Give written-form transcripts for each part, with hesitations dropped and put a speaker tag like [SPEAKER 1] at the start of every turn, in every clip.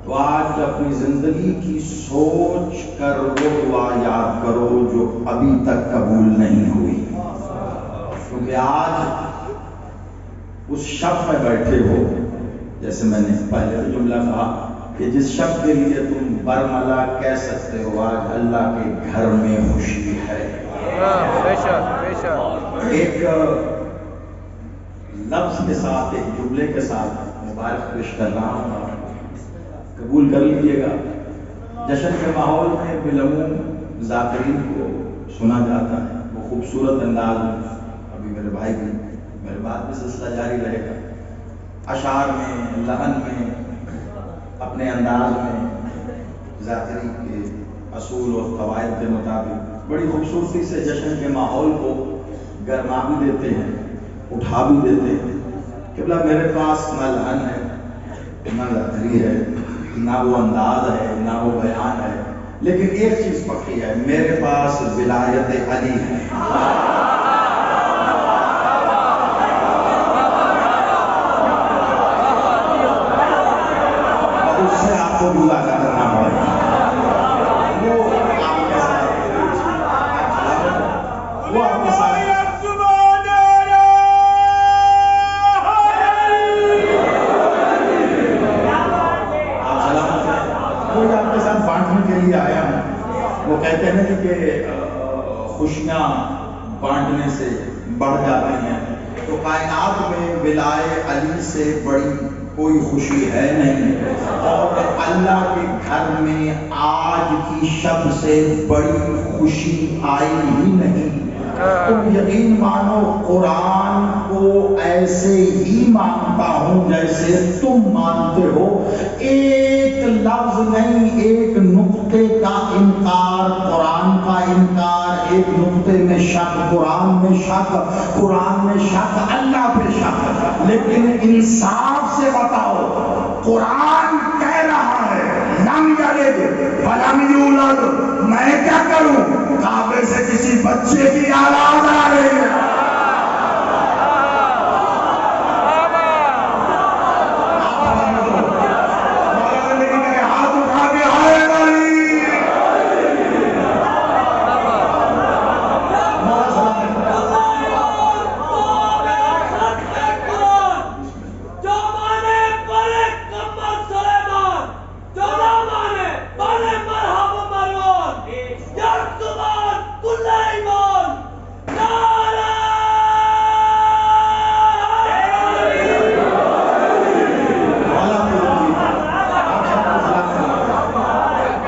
[SPEAKER 1] تو آج اپنی زندگی کی سوچ کر وہ دعا یاد کرو جو ابھی تک قبول نہیں ہوئی، کیونکہ آج اس شب میں بیٹھے ہو، جیسے میں نے پہلے جملہ کہا کہ جس شب کے لیے تم برملا کہہ سکتے ہو آج اللہ کے گھر میں خوشی ہے۔ ایک لفظ کے ساتھ، ایک جملے کے ساتھ مبارک پیش کر رہا ہوں، قبول کر لیجیے گا۔ جشن کے ماحول میں بالعموم ذاکرین کو سنا جاتا ہے، وہ خوبصورت انداز میں، ابھی میرے بھائی بھی میرے بعد بھی سلسلہ جاری رہے گا، اشعار میں، لحن میں، اپنے انداز میں ذاکری کے اصول اور قواعد کے مطابق بڑی خوبصورتی سے جشن کے ماحول کو گرما بھی دیتے ہیں، اٹھا بھی دیتے ہیں۔ قبلہ میرے پاس نہ لحن ہے، نہ ذاکری ہے، نہ وہ انداز ہے، نہ وہ بیان ہے، لیکن ایک چیز پکی ہے، میرے پاس ولایت علی ہے۔ اس سے آپ کو دعا کرنا پڑے گا، وہ آپ کے ساتھ، وہ آپ کے ساتھ بانٹنے کے لیے آیا ہوں۔ وہ کہتے ہیں کہ خوشیاں بانٹنے سے بڑھ جاتی ہیں، تو کائنات میں ولائے علی سے بڑی کوئی خوشی ہے نہیں، اور اللہ کے گھر میں آج کی شب سے بڑی خوشی آئی ہی نہیں۔ تم یقین مانو قرآن کو ایسے ہی مانتا ہوں جیسے تم مانتے ہو، ایک لفظ نہیں، ایک نقطے کا انکار قرآن کا انکار، ایک نقطے میں شک قرآن میں شک، قرآن میں شک اللہ پہ شک۔ لیکن انصاف سے بتاؤ، قرآن کہہ رہا ہے لم یلد ولم یولد، میں کیا کروں؟ کعبے سے کسی بچے کی آواز آ رہی ہے،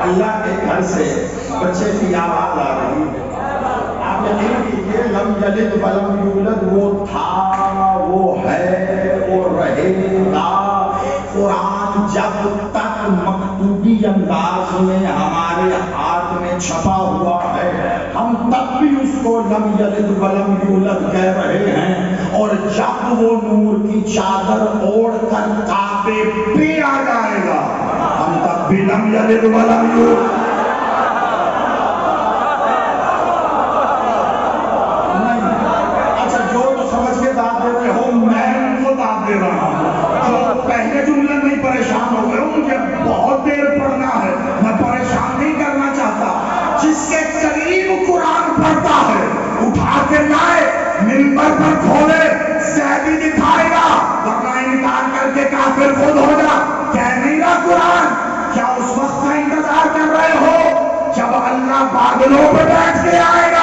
[SPEAKER 1] اللہ کے گھر سے بچے کی آواز آ رہی ہے۔ آپ یقین کیجیے، لم یلد ولم یولد وہ تھا، وہ ہے، وہ رہے گا۔ قرآن جب تک مکتوبی انداز میں ہمارے ہاتھ میں چھپا ہوا ہے، ہم تب بھی اس کو لم یلد ولم یولد کہہ رہے ہیں، اور جب وہ نور کی چادر اوڑھ کر کعبے پہ آ جائے گا، ہم تب بھی لم یلد ولم یولد۔ اچھا، جو سمجھ کے داد دیتے ہو، میں ان کو داد دے رہا ہوں۔ جو پہلے جملے میں پریشان ہو گئے، مجھے بہت دیر پڑھنا ہے، میں پریشان نہیں کرنا چاہتا۔ جس کے قریب قرآن پڑھتا ہے اٹھا کے لائے، منبر پر کھولے، زیدی دکھائے گا، ورنہ انکار کر کے کافر خود ہو جا۔ کہہ نہیں رہا قرآن، کیا اس وقت کا انتظار کر رہے ہو جب اللہ بادلوں پہ بیٹھ کے آئے گا؟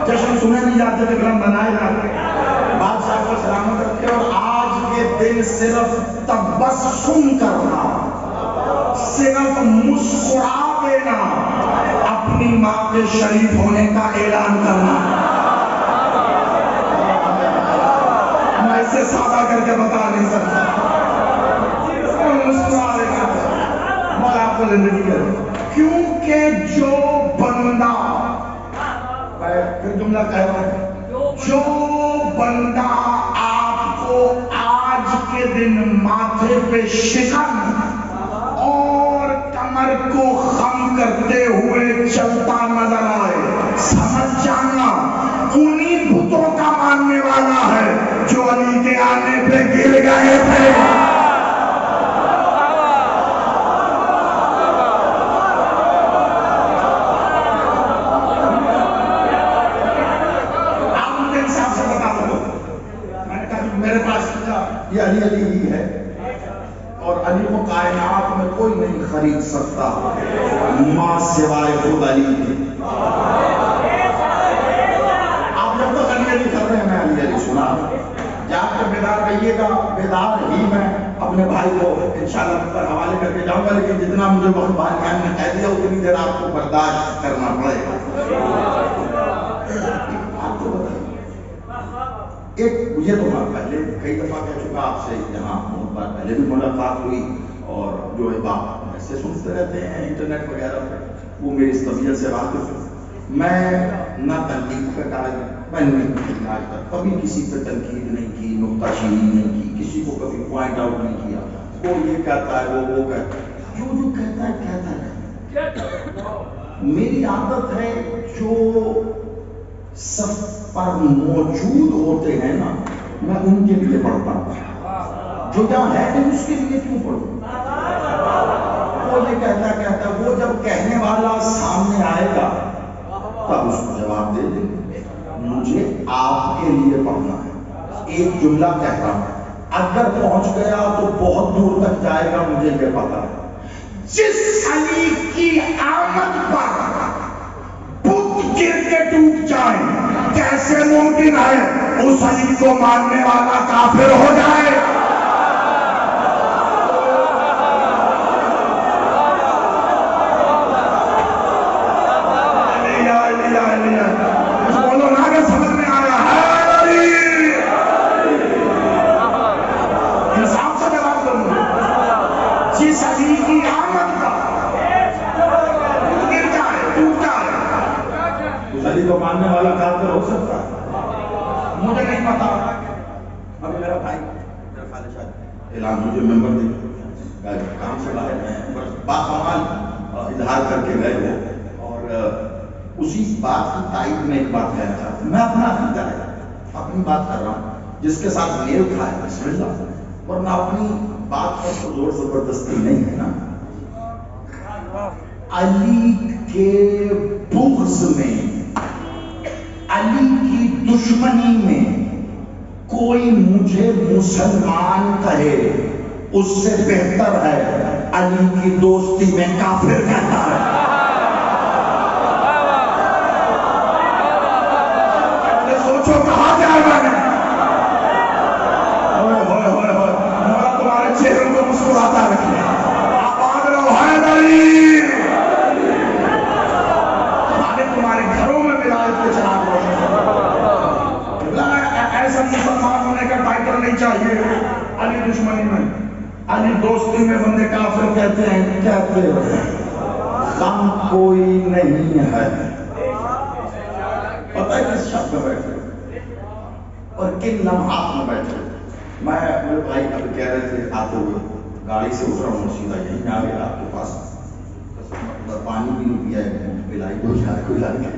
[SPEAKER 1] جشن سنے نہیں جاتے تھے، گرم بنائے جاتے، بادشاہ کو سلامت رکھے، اور آج کے دن صرف تبسم کرنا، صرف مسکرا دینا، اپنی ماں کے شریف ہونے کا اعلان کرنا۔ میں اسے سادہ کر کے بتا نہیں سکتا۔
[SPEAKER 2] کو زندگی کرے. کیونکہ جو بندہ، پھر جملہ کہہ رہا ہوں، جو بندہ آپ کو آج کے دن ماتھے پہ شکن اور کمر کو خم کرتے ہوئے چلتا نظر آئے، سمجھ جانا انہی بتوں کا ماننے والا ہے جو علی کے آنے پہ گر گئے تھے.
[SPEAKER 1] یہ علی علی ہی ہے اور علی کو کائنات میں کوئی نہیں خرید سکتا ماں سوائے خود علی کی. آپ جب تک علی علی کر رہے ہیں میں علی علی سنا جا کے بیدار رہیے گا. بیدار ہی میں اپنے بھائی کو انشاءاللہ پر حوالے کر کے جاؤں گا، لیکن جتنا مجھے وقت بانیان نے کہہ دیا اتنی دیر آپ کو برداشت کرنا پڑے گا. آپ کو بتائیے ایک یہ تو بات پہلے کئی دفعہ کہہ چکا آپ سے، یہاں بہت بار پہلے بھی ملاقات ہوئی اور جو ہے بات ایسے سنتے رہتے ہیں انٹرنیٹ وغیرہ پہ، وہ میری اس طبیعت سے واقف ہے. میں نہ تنقید کا قائل، میں نے آج تک کبھی کسی پہ تنقید نہیں کی، نکتہ چینی نہیں کی، کسی کو کبھی پوائنٹ آؤٹ نہیں کیا. وہ یہ کہتا ہے وہ کہتا ہے، جو کہتا ہے کہتا ہے. میری عادت ہے جو صف پر موجود ہوتے ہیں نا میں ان کے لیے پڑھتا ہوں، جو جہاں ہے نہیں اس کے لیے کیوں پڑھوں. وہ یہ کہتا وہ جب کہنے والا سامنے آئے گا تب اس کو جواب دے دیں گے. مجھے آپ کے لیے پڑھنا ہے. ایک جملہ کہتا ہوں، اگر پہنچ گیا تو بہت دور تک جائے گا، مجھے یہ پتا ہے.
[SPEAKER 2] جس علی کی آمد پر بت گر کے ٹوٹ جائیں کیسے ممکن ہے اس علی کو ماننے والا کافر ہو جائے؟ بولو نا کہ سمجھ میں آیا ہے؟ انصاف سے جواب دوں گا. جس علی کی آمد پر گر جائے ٹوٹ جائے
[SPEAKER 1] اس علی کو ماننے والا کافر ہو سکتا ہے؟
[SPEAKER 2] مجھے نہیں پتا.
[SPEAKER 1] ابھی میرا بھائی میرا خالد شاید اعلان مجھے ممبر دے کام سے باہر ہیں، باکمال اظہار کر کے گئے وہ، اور اسی بات کی تائید میں ایک بات کہنا چاہتا ہوں. میں اپنا عقیدہ ہے، اپنی بات کر رہا ہوں جس کے ساتھ میل کھائے بسم اللہ، ورنہ اپنی بات پر زور زبردستی نہیں ہے نا. علی کے بغض میں، علی کی دشمنی میں کوئی مجھے مسلمان کہے اس سے بہتر ہے علی کی دوستی میں کافر کہتا ہے. سوچو کہاں جائے میں نے. مولا تمہارے چہروں کو مسکراتا رکھے. آباد رہو حیدری. تمہارے گھروں میں ولایت کے چراغ روشن. ایسا مسلمان ہونے کا ٹائٹل نہیں چاہیے. علی دشمنی میں، علی دوستی میں بندے کافر کہتے ہیں. غم کوئی نہیں ہے. پتہ ہے کس شخص میں بیٹھے اور کن لمحات میں بیٹھے. میں میرے بھائی ابھی کہہ رہے تھے آتے ہوئے گاڑی سے اترا ہوں سیدھا یہیں آ گیا آپ کے پاس. پانی بھی نہیں پیا ہے، پلائی دو یار کوئی لا کے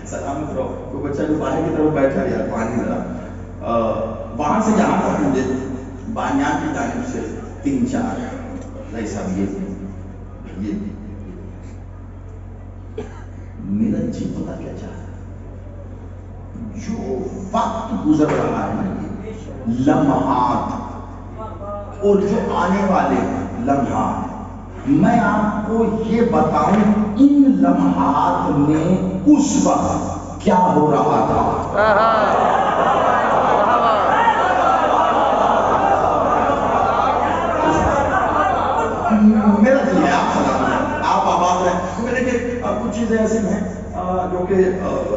[SPEAKER 1] سلامت رہو. کوئی بچہ جو باہر کی طرف بیٹھا یار پانی ذرا. وہاں سے جہاں تک مجھے بانیان کی جانب سے 3-4 بھائی صاحب یہ میرا جی پتا کیا چاہتا ہے، جو وقت گزر رہا ہے نا یہ لمحات اور جو آنے والے لمحات، میں آپ کو یہ بتاؤں ان لمحات میں اس وقت کیا ہو رہا تھا. میرا دل ہے آپ سلام آپ آباد رہیں. دیکھیے کچھ چیزیں ایسی ہیں جو کہ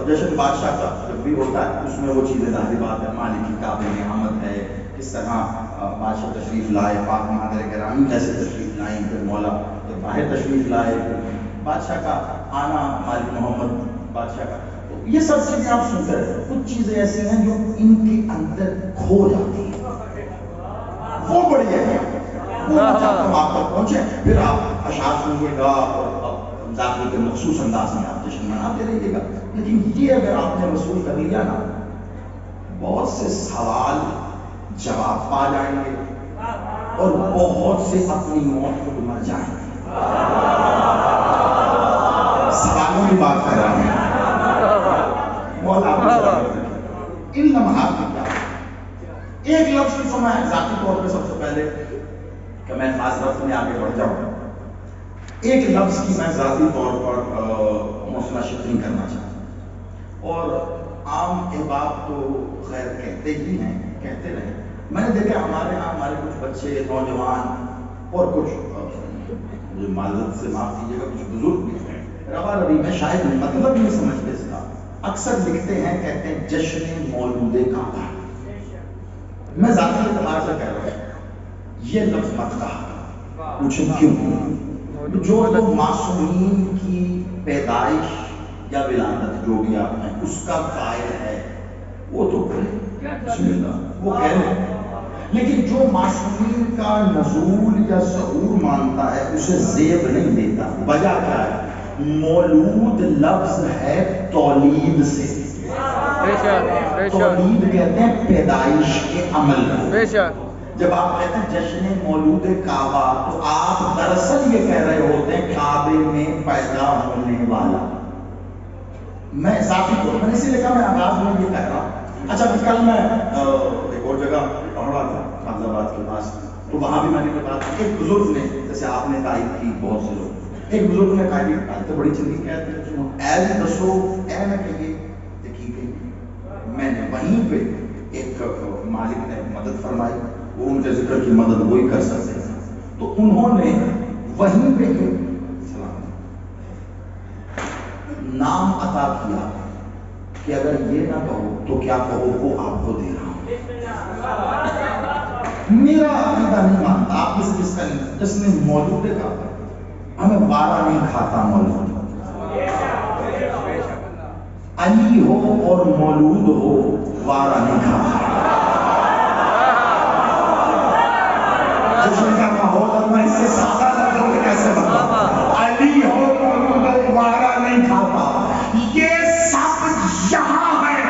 [SPEAKER 1] جشن بادشاہ کا جب بھی ہوتا ہے اس میں وہ چیزیں ظاہری بات ہے. مالک کی کعبے میں آمد ہے، اس طرح بادشاہ تشریف لائے، پاک مادر گرامی جیسے تشریف لائیں، پھر مولا جب باہر تشریف لائے، پھر بادشاہ کا آنا، مالک محمد بادشاہ کا، تو یہ سب چیزیں آپ سنتے رہتے. کچھ چیزیں ایسی ہیں جو ان کے اندر کھو جاتی ہیں، وہ بڑی ہے، وہ جب آپ تک پہنچے پھر آپ اشعار سنیے گا اور ذاکر کے مخصوص انداز میں آپ جشن مناتے رہیے گا. لیکن یہ اگر آپ نے وصول کر لیا نا، بہت سے سوال جواب پا جائیں گے اور بہت سے اپنی موت کو مر جائیں گے. سوالوں کی بات کر رہا ہوں، مولا ان لمحات میں کیا ایک لفظ کی سمجھ ذاتی طور پہ سب سے پہلے کہ میں خاص لفظ میں آگے بڑھ جاؤں، ایک لفظ کی میں ذاتی طور پر موصلہ شکری کرنا چاہتا ہوں. اور عام احباب تو خیر کہتے ہی ہیں، کہتے رہے. میں نے دیکھا ہمارے ہاں ہمارے کچھ بچے، نوجوان اور کچھ مجھے معذرت سے معاف کیجیے گا، کچھ بزرگ بھی ہیں، روا روی میں شاید مطلب نہیں سمجھتے اس کا، اکثر لکھتے ہیں، کہتے ہیں جشن مولود کعبہ. میں ذاتی اعتبار سے کہہ رہا ہوں یہ لفظ مت کہا. پوچھیں کیوں؟ جو لوگ معصومین کی پیدائش یا ولادت جو بھی آپ ہیں اس کا قائل ہے وہ تو کرے، بسم اللہ، وہ کہہ رہے ہیں. لیکن جو معصومین کا نزول یا ظہور مانتا ہے اسے زیب نہیں دیتا. وجہ کیا ہے؟ مولود لفظ ہے تولید سے، تولید کہتے ہیں پیدائش کے عمل کو. جب آپ کہتے ہیں جشن مولود کعبہ تو آپ دراصل یہ کہہ رہے ہوتے ہیں کعبے میں پیدا ہونے والا. میں ذاتی طور پر اسی لیے کہا میں آغاز میں یہ کہہ رہا ہوں. اچھا کل میں ایک اور جگہ پڑھ رہا تھا حافظ آباد کے پاس، تو وہاں بھی میں نے بات کی، ایک بزرگ نے جیسے آپ نے تائید کی بہت سے لوگ، ایک بزرگ نے تائید تو بڑی چنگی کہتے ہیں سنو ایل دسو اے میں کہیے دیکھیے. میں نے وہیں پہ ایک مالک نے مدد فرمائی، وہ ان کے ذکر کی مدد وہی کر سکتے ہیں، تو انہوں نے وہیں پہ نام عطا کیا کہ اگر یہ نہ کہو تو کیا کہو وہ آپ کو دے رہا ہوں. میرا عقیدہ نہیں مانتا آپ جس کا نہیں، جس نے مولود کا ہمیں وارا نہیں کھاتا. مولود علی ہو اور مولود ہو وارا نہیں کھاتا. جشن کا ماحول میں اس سے سادہ لفظوں میں کیسے بتاؤں؟ علی ہو مولود ہو وارا نہیں کھاتا. یہ سب یہاں ہے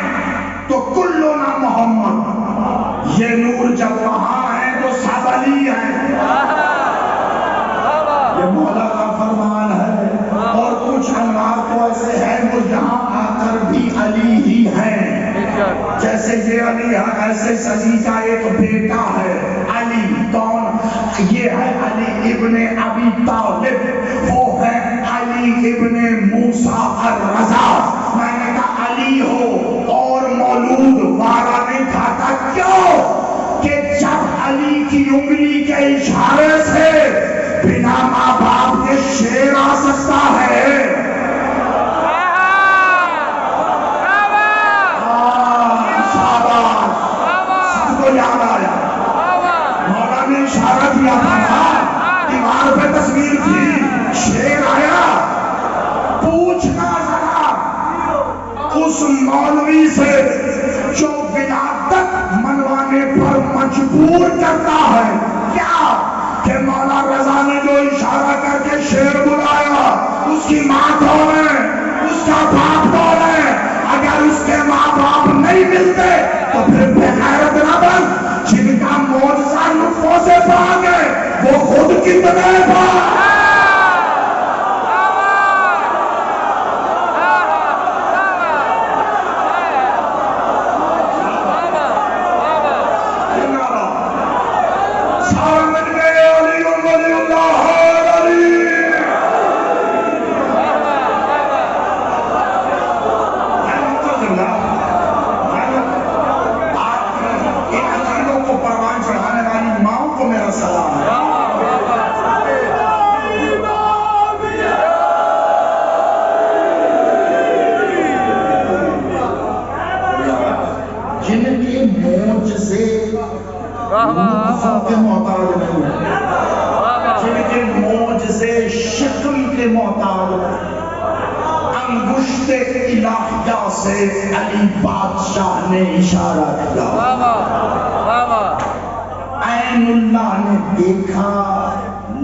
[SPEAKER 1] تو کلنا محمد، یہ نور جب وہاں ہے تو سب علی ہے. یہ مولا کا فرمان ہے. اور کچھ انوار تو ایسے ہیں وہ یہاں آ کر بھی علی ہی ہیں. جیسے یہ علی ہے ایسے سلی کا ایک بیٹا ہے علی. کون؟ یہ ہے علی ابن ابی طالب، وہ ہے علی ابن موسیٰ الرضا. میں نے کہا علی ہو اور مولود وارا نہیں کھاتا. کیوں؟ کہ جب علی کی انگلی کے اشارے سے بنا ماں باپ کے شیر آ سکتا ہے. سب کو یاد آیا مولا نے اشارہ دیا تھا، دیوار پہ تصویر تھی، شیر آیا. پوچھنا ذرا اس مولوی سے جو ولادت منوانے پر مجبور کرتا ہے کیا کہ مولا رضا نے جو اشارہ کر کے شیر بلایا اس کی ماں کون ہے، اس کا باپ کون ہے؟ اگر اس کے ماں باپ نہیں ملتے تو پھر بے غیرت نہ بن. جن کا معجزہ لطفوں سے پا گئے وہ خود کتنے پا.
[SPEAKER 2] کے محتاج انگشت الہیہ سے علی بادشاہ نے اشارہ کیا عین اللہ نے دیکھا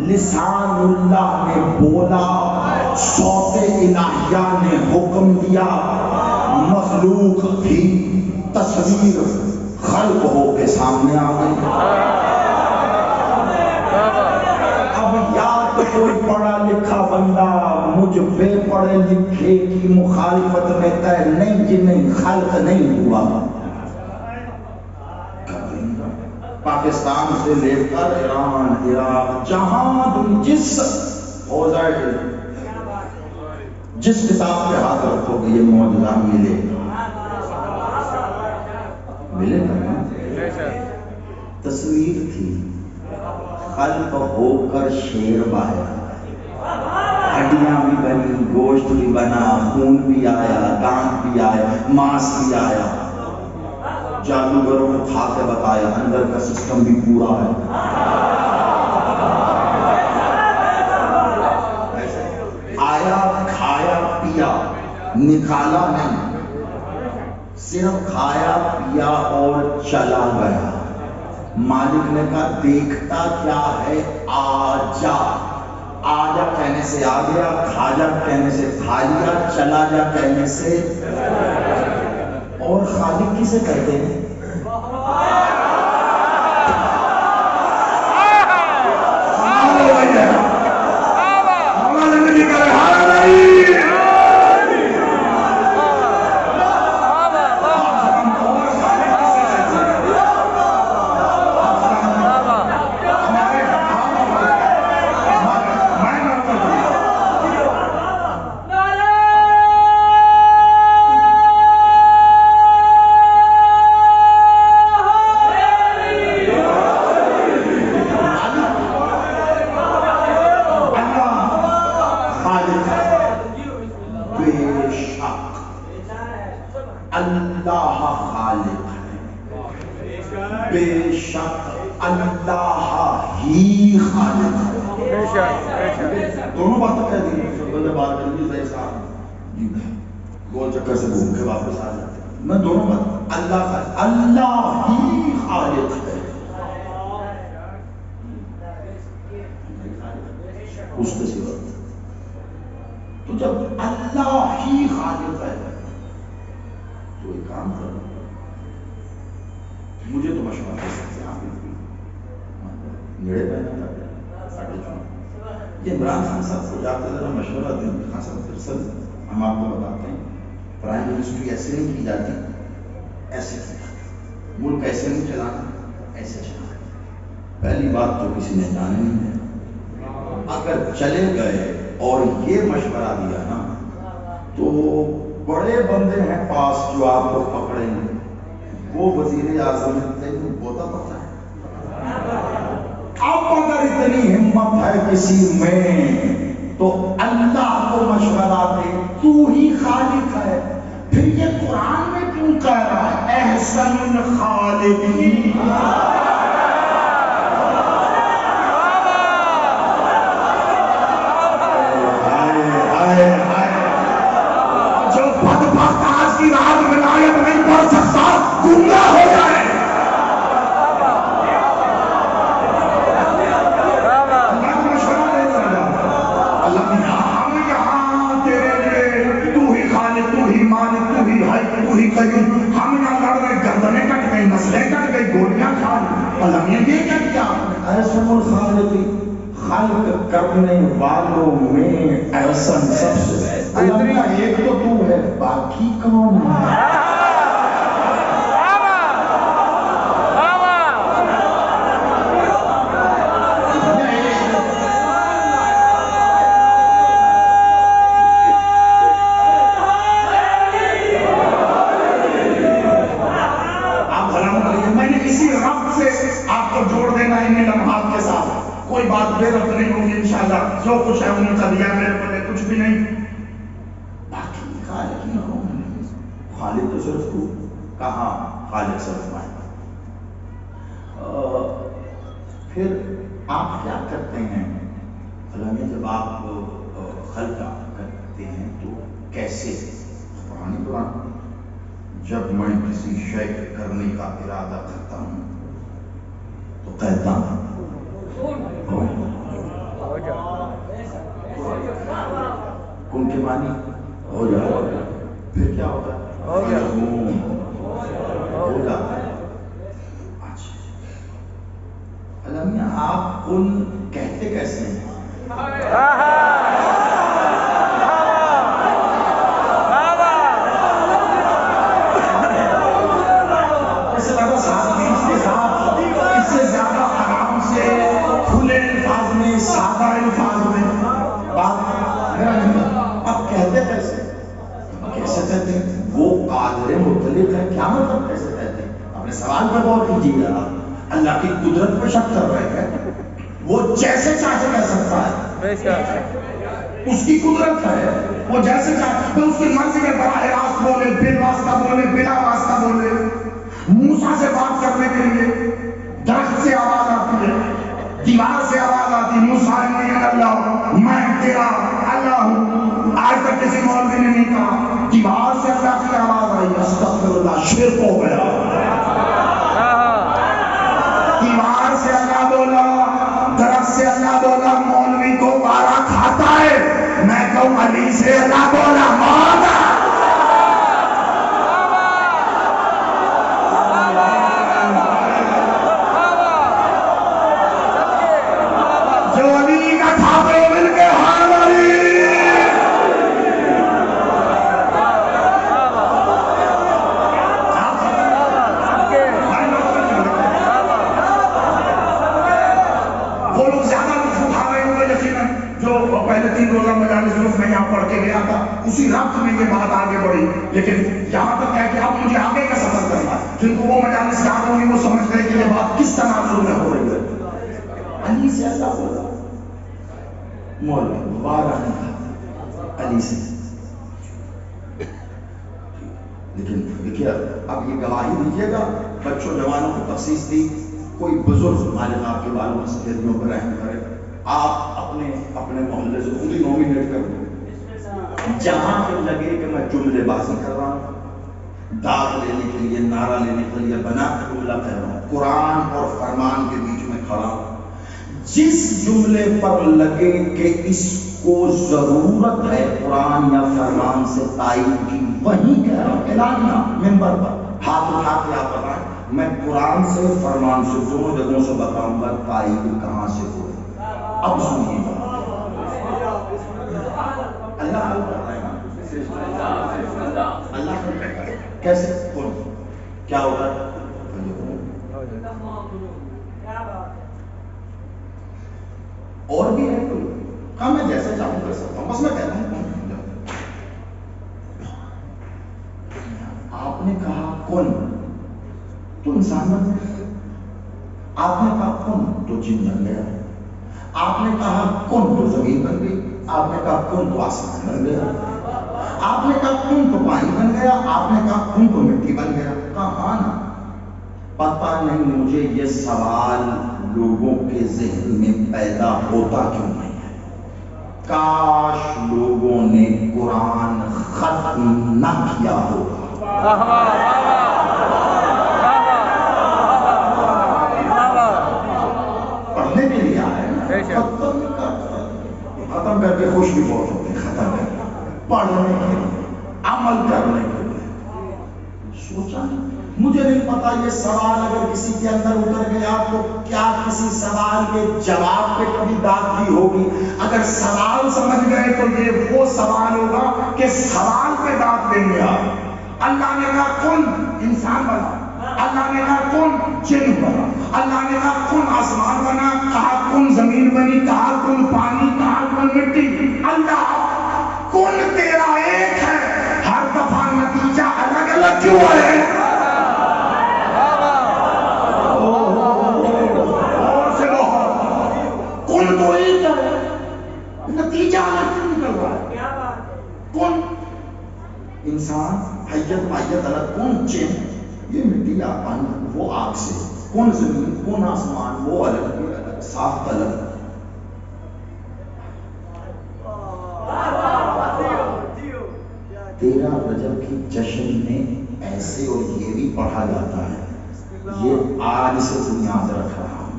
[SPEAKER 2] لسان اللہ نے بولا صوت الہیہ نے حکم دیا مخلوق کی تصویر خلق ہو کے سامنے آ گئی اب یا تو کوئی پڑھا لکھا بندہ مجھ بے پڑھے لکھے کی مخالفت میں کہے نہیں جی نہیں خلق نہیں ہوا پاکستان سے لے کر ایران عراق جہاں جس ہو جائے جس کتاب پہ ہاتھ رکھو گے یہ معجزہ ملے گا تصویر تھی خلق ہو کر شیر بایا ہڈیاں بھی بنی گوشت بھی بنا خون بھی آیا دانت بھی آیا ماس بھی آیا جادوگروں کو کھا کے بتایا اندر کا سسٹم بھی پورا ہے آیا کھایا پیا نکالا نہیں صرف کھایا پیا اور چلا گیا مالک نے کہا دیکھتا کیا ہے آجا آجا کہنے سے آ گیا کھا جا کہنے سے کھا لیا چلا جا کہنے سے اور خالق کسے کہتے ہیں دونوں باتیں کہہ دی بندے بات کر دی صحیح صاحب گول چکر سے گھوم کے واپس آ جاتے ہیں میں دونوں بات اللہ ہی خالق ہے اس کے سوا تو جب اللہ ہی خالق ہے تو ایک کام کرنا مجھے تو مشورہ دے سکتے ہیں آپ نیڑے پہنا تھا یہ عمران خان صاحب کو جاتے ذرا مشورہ دیں خان صاحب درصل ہم آپ کو بتاتے ہیں پرائم منسٹری ایسے نہیں کی جاتی ایسے کی جاتی ملک ایسے نہیں چلانا ایسے چلانا پہلی بات تو کسی نے جانے نہیں ہے اگر چلے گئے اور یہ مشورہ دیا نا تو بڑے بندے ہیں پاس جو آپ کو پکڑیں گے وہ وزیر اعظم تینوں بوتا پڑتا ہے اب اگر اتنی ہمت ہے کسی میں تو اللہ کو مشورہ دے تو ہی خالق ہے پھر یہ قرآن میں کیوں کہہ رہا ہے احسن الخالقین جو بدبخت آج کی رات ولایت نہیں پڑھ سکتا گمراہ ہو جائے ہم نہ لڑ رہے گردنیں کٹ گئی نسلیں کٹ گئی گولیاں کھا اللہ نے یہ کیا کیا احسن الخالقین خلق کرنے والوں میں احسن سب سے اللہ کا ایک تو ہے باقی کون ہے کوئی بات بے ربط نہیں ہوگی انشاءاللہ جو کچھ ہے انہیں کا دیا میرے پلے کچھ بھی نہیں باقی خالق ہی ہوں خالق تو صرف تو کہاں خالق صرف میں پھر آپ کیا کرتے ہیں علامہ جب آپ
[SPEAKER 1] خلق کرتے ہیں تو کیسے؟ قرآن جب میں کسی شے کرنے کا ارادہ کرتا ہوں تو کہتا ہوں کن کے معنی ہو جائے، پھر کیا ہوتا ہے؟ ہو جاتا ہے۔ اچھا علمیہ آپ کن کہتے کیسے ہیں؟ وہ قادر مطلق ہے، کیا مطلب کیسے کہتے ہیں؟ اپنے سوال پر غور کیجیے آپ، اللہ کی قدرت پہ شک کر رہے ہیں، وہ جیسے چاہے کہہ سکتا ہے، اس کی قدرت ہے، وہ جیسے چاہے تو اس کی مرضی میں براہ راست بولے، بل واسطہ بولے، بلا واسطہ بولے۔ موسیٰ سے بات کرنے کے لیے درخت سے آواز آتی ہے، دیوار سے آواز آتی ہے، موسیٰ نے اللہ میں تیرا اللہ ہوں۔ آج تک کسی مولوی نے نہیں کہا دیوار سے اللہ کی آواز آئی، استغفر اللہ، شرک ہو گیا۔ دیوار سے اللہ بولا، درخت سے اللہ بولا، مولوی کو بارہ کھاتا ہے، میں کہوں علی سے اللہ بولا مولا۔ جو علی کا تھا وہ مل کے ہار علی۔ پہلے 3 روزہ مجالس صرف میں یہاں پڑھ کے گیا تھا، اسی ربط میں یہ بات آگے بڑھی، لیکن یہاں تک ہے کہ اب مجھے آگے کا سفر کرنا ہے، جن کو وہ مجالس یاد ہوں گی وہ سمجھ گئے کہ یہ بات کس تناظر میں ہو رہی ہے۔ علی سے اللہ بولا، مولوی وعدہ نہیں تھا علی سے، لیکن دیکھیے اب یہ گواہی دیجیے گا، بچوں جوانوں کو تخصیص دی، کوئی بزرگ مالک آپ کے بالوں میں سفیدیوں پر رحم کرے، آپ اپنے محلے سے خود ہی نومینیٹ کر دیں، جہاں پہ لگے کہ میں جملے بازی کر رہا ہوں، داغ لینے کے لیے، نعرہ لینے کے لیے بنا کے جملہ کہہ رہا ہوں، قرآن اور فرمان کے بیچ میں کھڑا ہوں، جس جملے پر لگے کہ اس کو ضرورت ہے قرآن یا فرمان سے تائید کی، وہی کہہ رہا ہوں، اعلانیہ ممبر پر ہاتھ اٹھا کے آپ بتائیں، میں قرآن سے فرمان سے دونوں جگہوں سے بتاؤں گا تائید کہاں سے ہوئی۔ اب سنیے اللہ حل کر رہے ہیں، اللہ حل کر رہے ہیں، کیسے؟ کون کیا ہوگا؟ اور بھی ہے کوئی؟ ہاں میں جیسے چاہوں کر سکتا ہوں، بس میں کہتا ہوں آپ نے کہا کن تو انسان بن گیا، آپ نے کہا کن تو جن بن گیا، آپ نے کہا کن تو زمین بن گئی، آپ نے کہا کن تو آسمان بن گیا، آپ نے کہا کن تو پانی بن گیا، آپ نے کہا کن تو مٹی بن گیا۔ کہاں نا پتہ نہیں مجھے یہ سوال لوگوں کے ذہن میں پیدا ہوتا کیوں نہیں ہے؟ کاش لوگوں نے قرآن ختم نہ کیا ہوگا۔ پڑھنے کے لیے آئے ختم کر کے خوش بھی بہت ہوتے ہیں، ختم کر کے پڑھنے کے لیے، عمل کرنے کے لیے۔ سوچا مجھے نہیں پتا یہ سوال اگر کسی کے اندر اتر گیا تو کیا کسی سوال کے جواب پہ کبھی داد دی ہوگی؟ اگر سوال سمجھ گئے تو یہ وہ سوال ہوگا کہ سوال پہ داد دیں گے آپ۔ اللہ نے کہا کن انسان بنا، اللہ نے کہا کن جن بنا، اللہ نے کہا کن آسمان بنا، کہا کن زمین بنی، کہا کن پانی، کہا کن مٹی۔ اللہ کن تیرا ایک ہے، ہر دفعہ نتیجہ الگ الگ کیوں ہے؟ کن تو ایک ہے، نتیجہ الگ کیوں نکل رہا ہے؟ کن انسان، حیت مائیت الگ، کن چین یہ مٹی یا پانی وہ آگ سے، کون زمین کون آسمان وہ الگ، صاف الگ۔ 13 رجب کی جشن میں ایسے اور یہ بھی پڑھا جاتا ہے، یہ آج سے بنیاد رکھ رہا ہوں،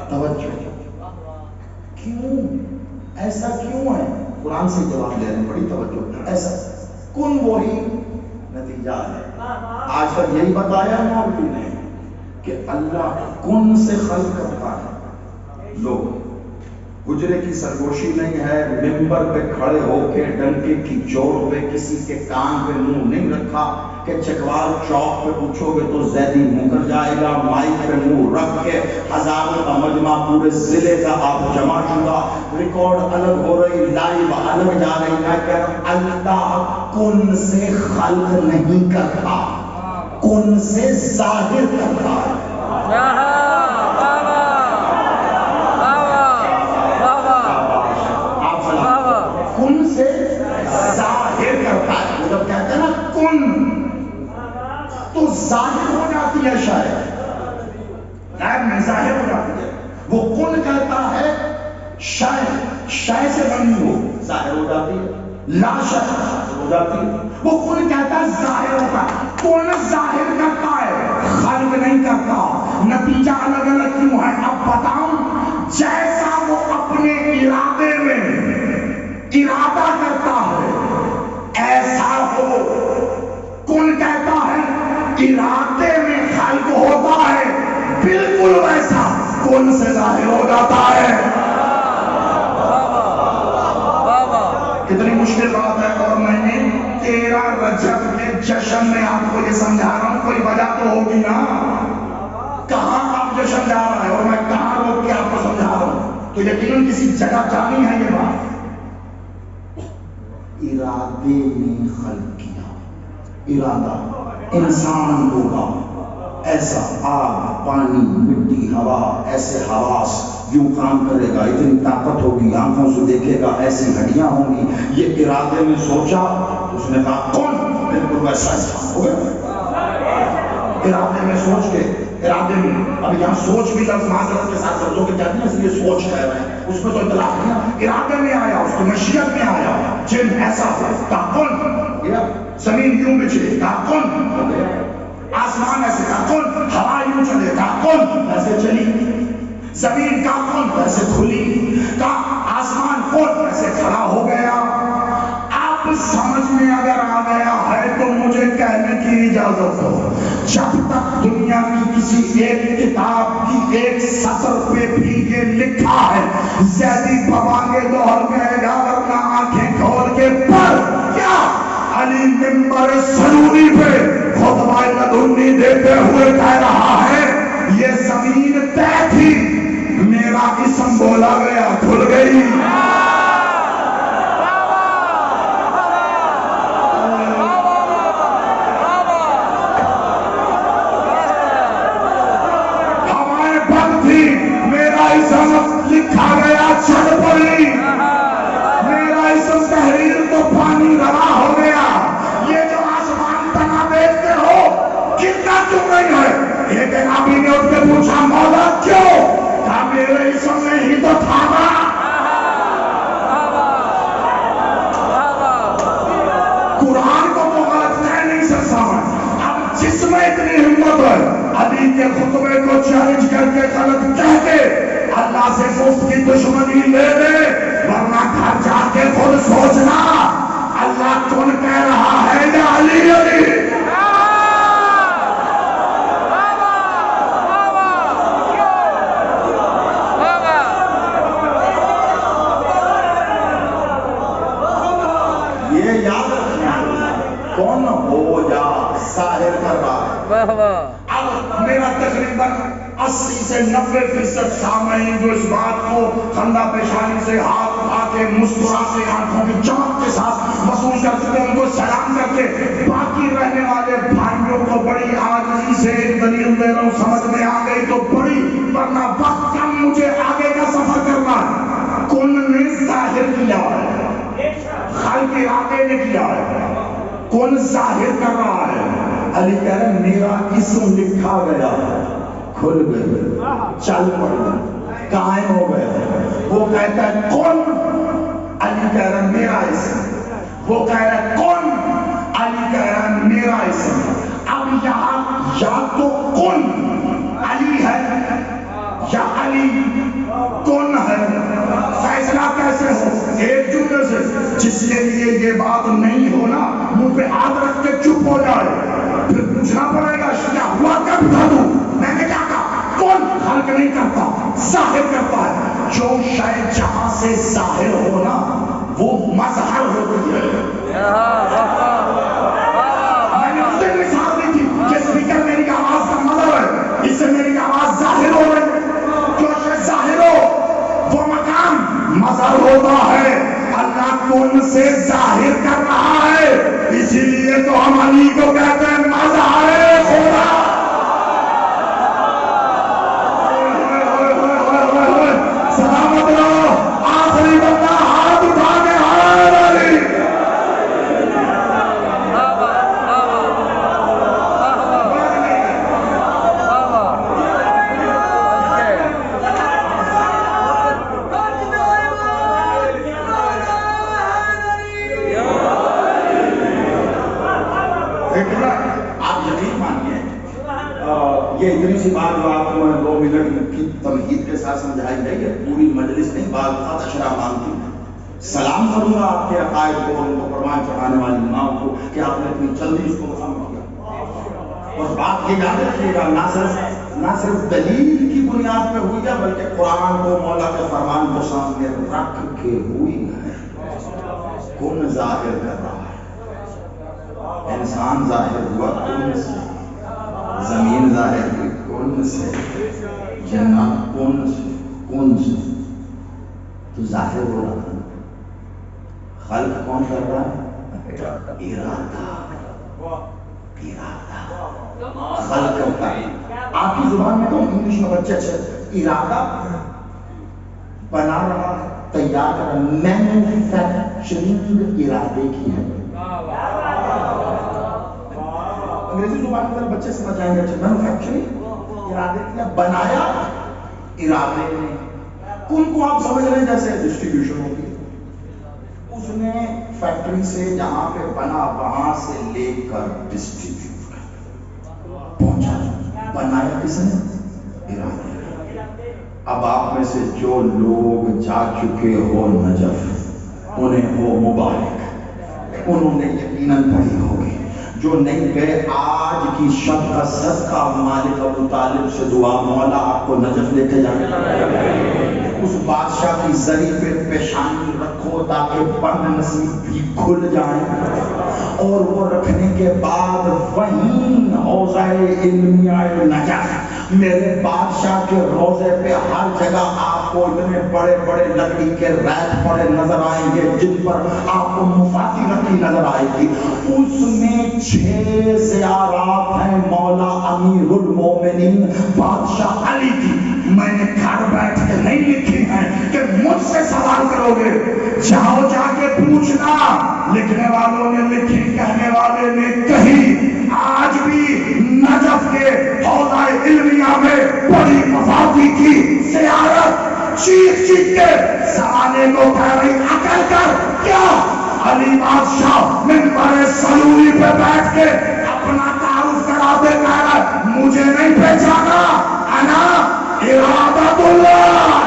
[SPEAKER 1] توجہ کیوں ایسا کیوں ہے؟ قرآن سے جواب دے رہے ہیں، بڑی توجہ، ایسا کن وہی نتیجہ ہے۔ آج تک یہی بتایا مولوی نے کہ اللہ کن سے خلق کرتا ہے، لوگ گجرے کی سرگوشی نہیں ہے، ممبر پہ کھڑے ہو کے ڈنکے کی چوٹ پہ کسی کے کان پہ منہ نہیں رکھا کہ چکوال چوک پہ پوچھو گے تو زیدی مکر جائے گا، مائک پہ منہ رکھ کے ہزاروں کا مجمع پورے ضلع کا آپ جمع شدہ، ریکارڈ الگ ہو رہی، لائیو الگ جا رہی ہے کہ اللہ کن سے خلق نہیں کرتا، کن سے ظاہر کرتا ہے۔ کن سے ظاہر کرتا ہے، وہ جب کہتے ہیں نا کن تو ظاہر ہو جاتی ہے، شاید غیب میں ظاہر ہو جاتی ہے۔ وہ کن کہتا ہے شاید شے سے بنی ہو ظاہر ہو جاتی ہے، لا شے ہو جاتی ہے۔ وہ کن کہتا ہے ظاہر ہوتا ہے، کن ظاہر کرتا ہے، خلق نہیں کرتا۔ نتیجہ الگ الگ کیوں ہے اب بتاؤں؟ جیسا وہ اپنے ارادے میں ارادہ کرتا ہے ایسا ہو، کن کہتا ہے ارادے میں خلق ہوتا ہے، بالکل ویسا کن سے ظاہر ہو جاتا ہے۔ کتنی مشکل بات ہے، اور میں نے 13 رجب کے جشن میں آپ کو یہ سمجھا رہا ہوں، کوئی وجہ تو ہوگی نا، کہاں آپ جشن جا رہا ہے اور میں کہاں روک کے آپ کو سمجھا رہا ہوں، تو یقیناً کسی جگہ جانی ہے یہ بات۔ ارادے میں خلق کیا، ارادہ انسان ہوگا ایسا، آگ پانی مٹی ہوا ایسے حواس یوں کام کرے گا، اتنی طاقت ہوگی، آنکھوں سے دیکھے گا، ایسی ہڈیاں ہوں گی، یہ ارادے میں سوچا، اس نے کہا کون، بالکل ویسا انسان ہو گیا۔ ارادے میں سوچ کے، ارادے میں، اب یہاں سوچ بھی لفظ معذرت کے ساتھ لفظوں کے کہتے ہیں اس لیے سوچ کہہ رہے ہیں، اس میں تو اطلاق نہیں، ارادے میں آیا، اس کی مشیت میں آیا، جن ایسا ہو، کہا کون، زمین یوں بچھے، کہا کون، آسمان ایسے، کہا کون، ہوا یوں چلے، کہا کون، ایسے چلی، زمین کا کون ایسے کھلی، کہا آسمان کون ایسے کھڑا ہو گیا۔ آپ سمجھ میں اگر آ گیا ہے تو مجھے کہنے کی اجازت دو، جب تک دنیا کی کسی ایک کتاب کی ایک سطر پہ بھی یہ لکھا ہے زیدی بابا کے دور کہے گا، ورنہ آنکھیں کھول کے پڑھ، کیا علی ممبر سنوری پہ خطبہ لدنی دیتے ہوئے کہہ رہا ہے یہ زمین طے تھی، میرا اسم بولا گیا کھل گئی۔ ہمارے بند تھی، میرا اسم لکھا گیا چھت پڑی، میرا اسم تحریر تو پانی روا ہو گیا۔ یہ جو آسمان تنا دیکھتے ہو کتنا کیوں نہیں ہے؟ ایک نبی نے اس سے پوچھا مولا کیوں؟ کہا میرے اسم میں ہی تو تھا نا۔ قرآن کو تو غلط کہہ نہیں سکتا میں، اب جس میں اتنی ہمت ہے علی کے خطبے کو چیلنج کر کے غلط کہہ کے اللہ سے مفت کی دشمنی لے لے، ورنہ گھر جا کے خود سوچنا اللہ کون کہہ رہا ہے یا علی علی۔ کون ہو جا ظاہر کر رہا ہے۔
[SPEAKER 2] اب میرا تقریباً 80 سے 90% سامعین جو اس بات کو خندہ پیشانی سے ہاتھ اٹھا کے مسکراتے آنکھوں کی چمک کے ساتھ محسوس کر سکتے ہیں، ان کو سلام کر کے، باقی رہنے والے بھائیوں کو بڑی عاجزی سے ایک دلیل دے رہا ہوں، سمجھ میں آ گئی تو بڑی، ورنہ وقت کم، مجھے آگے کا سفر کرنا ہے۔ کن نے ظاہر کیا ہے، خلق ارادے نے کیا ہے، کون ظاہر کر رہا ہے؟ علی کہہ رہے میرا اسم لکھا گیا، کھل گئے، چل پڑا، قائم ہو گیا۔ وہ کہتا ہے کون، علی کہہ رہا میرا اسم، وہ کہہ رہا کون، میرا اسم. اب یہاں یا تو کن علی ہے یا علی کن ہے. فیصلہ کیسے ہو؟ ایک جملے سے. جس کے لیے یہ بات نہیں ہونا منہ پہ ہاتھ رکھ کے چپ ہو جائے. پھر پوچھنا پڑے گا کیا ہوا، کب بتا دوں میں نے کیا کہا. کون خلق نہیں کرتا، ظاہر کرتا ہے. جو شاید جہاں سے ظاہر ہونا وہ مظہر ہوتی ہے. میں نے اسے مثال دی تھی کہ اسپیکر میری آواز کا مظہر ہے، اس سے میری آواز ظاہر ہو رہی. جو شاید ظاہر ہو وہ مقام مظہر ہوتا ہے. اللہ کون سے ظاہر کر رہا ہے، اسی لیے تو ہم علی کو کہتے ہیں مظہر خدا. سلامت رہو. آخری بندہ ہاتھ اٹھا کے ہار علی.
[SPEAKER 1] آپ یقین مانیے یہ اتنی سی بات جو آپ کو 2 منٹ کی تمہید کے ساتھ سمجھائی گئی ہے، پوری مجلس نہیں، بعض اوقات اشرا مانگتی ہے. سلام کروں گا آپ کے عقائد کو، ان کو فرمان چڑھانے والی ماں کو کہ آپ نے اتنی جلدی اس کو مکمل کیا. اور بات یہ یاد رکھیے گا، نہ صرف دلیل کی بنیاد پہ ہوئی ہے بلکہ قرآن کو مولا کے فرمان کو سامنے رکھ کے ہوئی ہے. کون ظاہر کر رہا ہے؟ انسان ظاہر ہوا کون سے، زمین ظاہر ہوئی کون سے، جنات کون سے. تو ظاہر ہو رہا ہے. خلق کون کر رہا ہے؟ ارادہ. خلق ہوتا ہے. آپ کی زبان میں تو انگلش میں بچے اچھے ارادہ بنا رہا ہے، تیار کر رہا ہے. مینوفیکچرنگ ارادے کی ہے. انگریزی زبان میں بچے سمجھ جائیں گے. مینوفیکچرنگ ارادے کیا، بنایا ارادے نے. ان کو آپ سمجھ رہے ہیں جیسے ڈسٹریبیوشن ہوتی ہے. اس نے فیکٹری سے جہاں پہ بنا وہاں سے لے کر ڈسٹریبیوٹ پہنچا. بنایا کس نے؟ ارادے. اب آپ میں سے جو لوگ جا چکے ہو نجف انہیں ہو مبارک، انہوں نے یقیناً پڑھی ہوگی. جو نہیں گئے آج کی شب کا صدقہ مالک ابو طالب سے دعا، مولا آپ کو نجف لے کے جائے. اس بادشاہ کی زری پہ پیشانی رکھو تاکہ بند نصیب بھی کھل جائیں، اور وہ رکھنے کے بعد وہیں حوضہ علمیہ نجف میرے بادشاہ کے روزے پہ ہر جگہ آپ کو اتنے بڑے بڑے لکڑی کے ریک پڑے نظر آئیں گے جن پر آپ کو مفاتی رکھی نظر آئے گی. اس میں 6 زیارات ہیں مولا امیر المومنین بادشاہ علی کی. میں نے گھر بیٹھ کے نہیں لکھی ہیں کہ مجھ سے سوال کرو گے. جاؤ جا کے پوچھنا. لکھنے والوں نے لکھی، کہنے والے نے کہی. آج بھی نجف کے حوضہ علمیہ میں بڑی مفادی کی زیارت چیخ چیخ کے زمانے کو کہہ رہی عقل کر. کیا علی بادشاہ منبر سلوری پہ بیٹھ کے اپنا تعارف کرا دے کہہ رہا مجھے نہیں پہچانا، انا ارادت اللہ.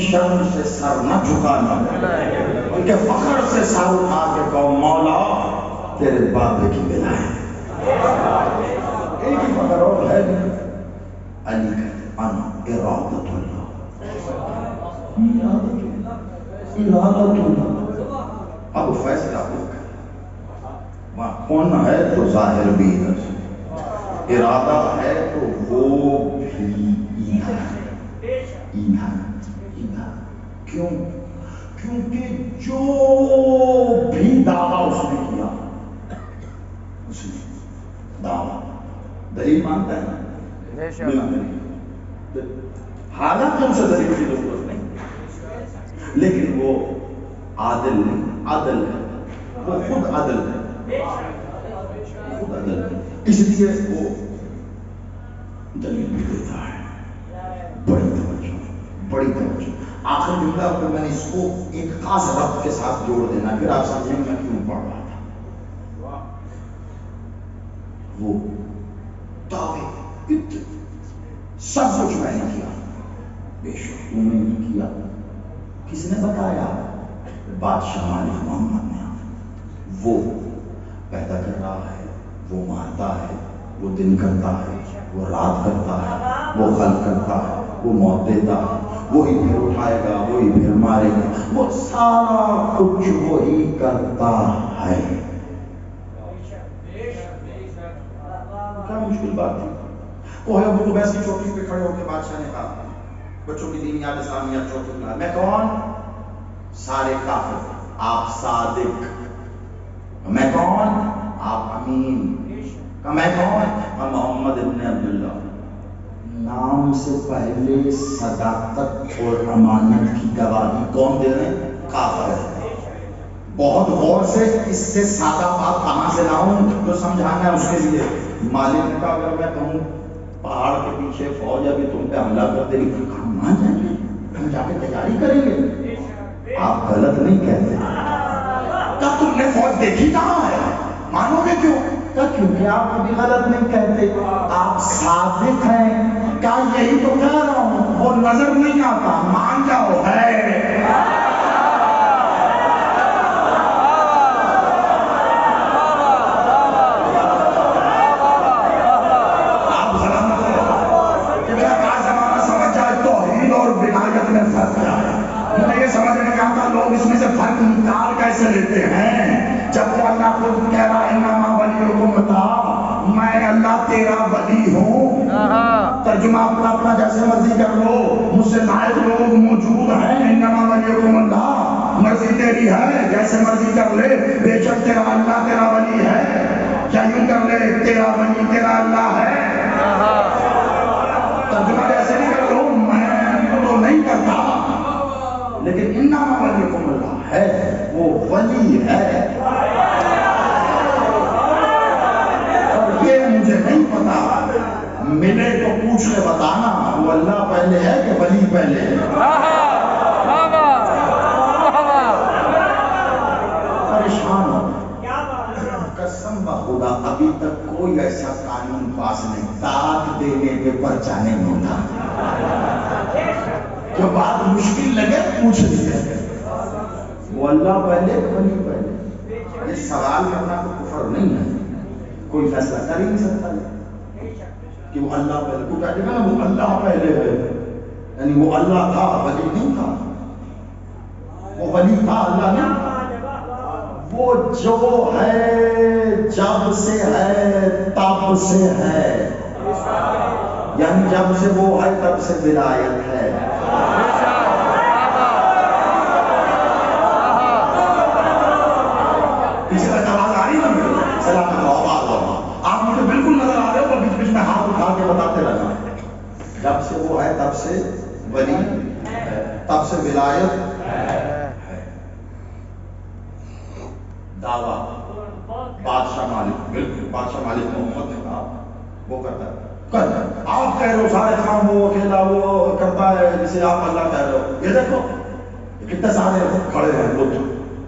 [SPEAKER 1] شرم سے سر نہ جھکانا بلکہ فخر سے سر اٹھا کے کہو مولا تیرے بابے کی بلا ہے. ایک ہی فخر اور ہے علی کہتے انا ارادت اللہ. ارادت اللہ. اب فیصلہ ہو گیا. کون ہے تو ظاہر بھی ادھر سے، ارادہ ہے تو وہ بھی اینا کیوں؟ کیونکہ جو بھی دعویٰ اس نے کیا، اس نے دعویٰ دلیل مانتا ہے نا، بنا دلیل، حالانکہ اسے دلیل کی ضرورت نہیں، لیکن وہ عادل نہیں، عدل ہے، وہ خود عدل ہے، خود عدل ہے، اس لیے وہ دلیل بھی دیتا ہے۔ بڑی توجہ، بڑی توجہ۔ آخر جملہ پر میں نے اس کو ایک خاص ربط کے ساتھ جوڑ دینا، پھر آپ سمجھیں میں کیوں پڑھ رہا تھا۔ وہ دعوے سب کچھ میں نے کیا، بے شک تم نے نہیں کیا، کس نے بتایا؟ بادشاہ مالک محمد نے۔ وہ پیدا کر رہا ہے، وہ مارتا ہے، وہ دن کرتا ہے، وہ رات کرتا ہے، وہ خلق کرتا ہے، وہ موت دیتا ہے، وہی پھر اٹھائے گا، وہی پھر مارے گا، وہ سارا کچھ وہی کرتا ہے۔ کیا مشکل بات ہے؟ وہ ہے ابو قبیس کی چوٹی پہ کھڑے ہو کے بادشاہ نے کہا، بچوں کی دینیات اسلامیات چوٹی پہ، میں کون؟ سارے کافر، آپ صادق۔ میں کون؟ آپ امین۔ میں کون؟ محمد ابن عبداللہ۔ نام سے پہلے صداقت اور امانت کی گواہی کون دے رہے ہیں؟ کافر ہے۔ بہت غور سے، اس سے سادہ بات کہاں سے لاؤں جو سمجھانا ہے اس کے لیے؟ مالک نے کہا اگر میں کہوں پہاڑ کے پیچھے فوج ابھی تم پہ حملہ کر دے گی، ہم مان جائیں گے، ہم جا کے تیاری کریں گے۔ آپ غلط نہیں کہتے۔ کیا تم نے فوج دیکھی کہاں ہے؟ مانو گے کیوں؟ کیونکہ آپ کبھی غلط نہیں کہتے، آپ صادق ہیں۔ کیا یہی تو کہہ رہا ہوں، وہ نظر نہیں آتا، مان جاؤ ہے۔ آپ سلامت ہو کہ میرا کہا زمانہ سمجھ جائے توحید اور ولایت میں فرق کیا ہے۔ مجھے یہ سمجھ میں کہا تھا لوگ اس میں سے فرق نکال کیسے لیتے ہیں؟ جب وہ اللہ خود کہہ رہا ہے انما ولیکم اللہ، میں اللہ تیرا ولی ہوں۔ ترجمہ اپنا جیسے مرضی کر لو، مجھ سے لائق لوگ موجود ہیں۔ انما ولیکم اللہ، مرضی تیری ہے، جیسے مرضی کر لے، بے شک تیرا اللہ تیرا ولی ہے، کیا یوں کر لے تیرا ولی تیرا اللہ ہے۔ ترجمہ جیسے بھی کر لو، میں تو نہیں کرتا، لیکن انما ولیکم اللہ ہے، وہ ولی ہے۔ اور یہ مجھے نہیں پتا، ملے تو پوچھ لے بتانا، وہ اللہ پہلے ہے کہ ولی پہلے ہے؟ پریشان ہو، قسم بخدا ابھی تک کوئی ایسا قانون پاس نہیں، داد دینے پہ پرچہ نہیں ہوتا۔ جو بات مشکل لگے پوچھ لیتے، وہ اللہ پہلے ولی پہلے؟ یہ سوال کرنا تو کفر نہیں ہے، کوئی فیصلہ کر ہی نہیں سکتا کہ وہ اللہ پہلے، کو کہتے ہیں نا وہ اللہ پہلے ہے، یعنی وہ اللہ تھا ولی نہیں تھا، وہ ولی تھا اللہ نہیں تھا۔ وہ جو ہے جب سے ہے تب سے ہے، یعنی جب سے وہ ہے تب سے ولایت ہے۔ پیچھے تک آواز آ رہی ہے نا؟ سلامت ہو، آواز ہو، آپ مجھے بالکل نظر آ رہے ہو، بیچ بیچ میں ہاتھ اٹھا کے بتاتے رہنا، جب سے وہ ہے تب سے ولی ہے، تب سے ولایت ہے۔ دعویٰ بادشاہ مالک، بالکل بادشاہ مالک محمد نے کہا وہ کرتا ہے، آپ کہہ رہے ہو سارے کام وہ اکیلا وہ کرتا ہے جسے آپ اللہ کہہ رہے ہو، یہ دیکھو کتنے سارے کھڑے ہیں لوگ،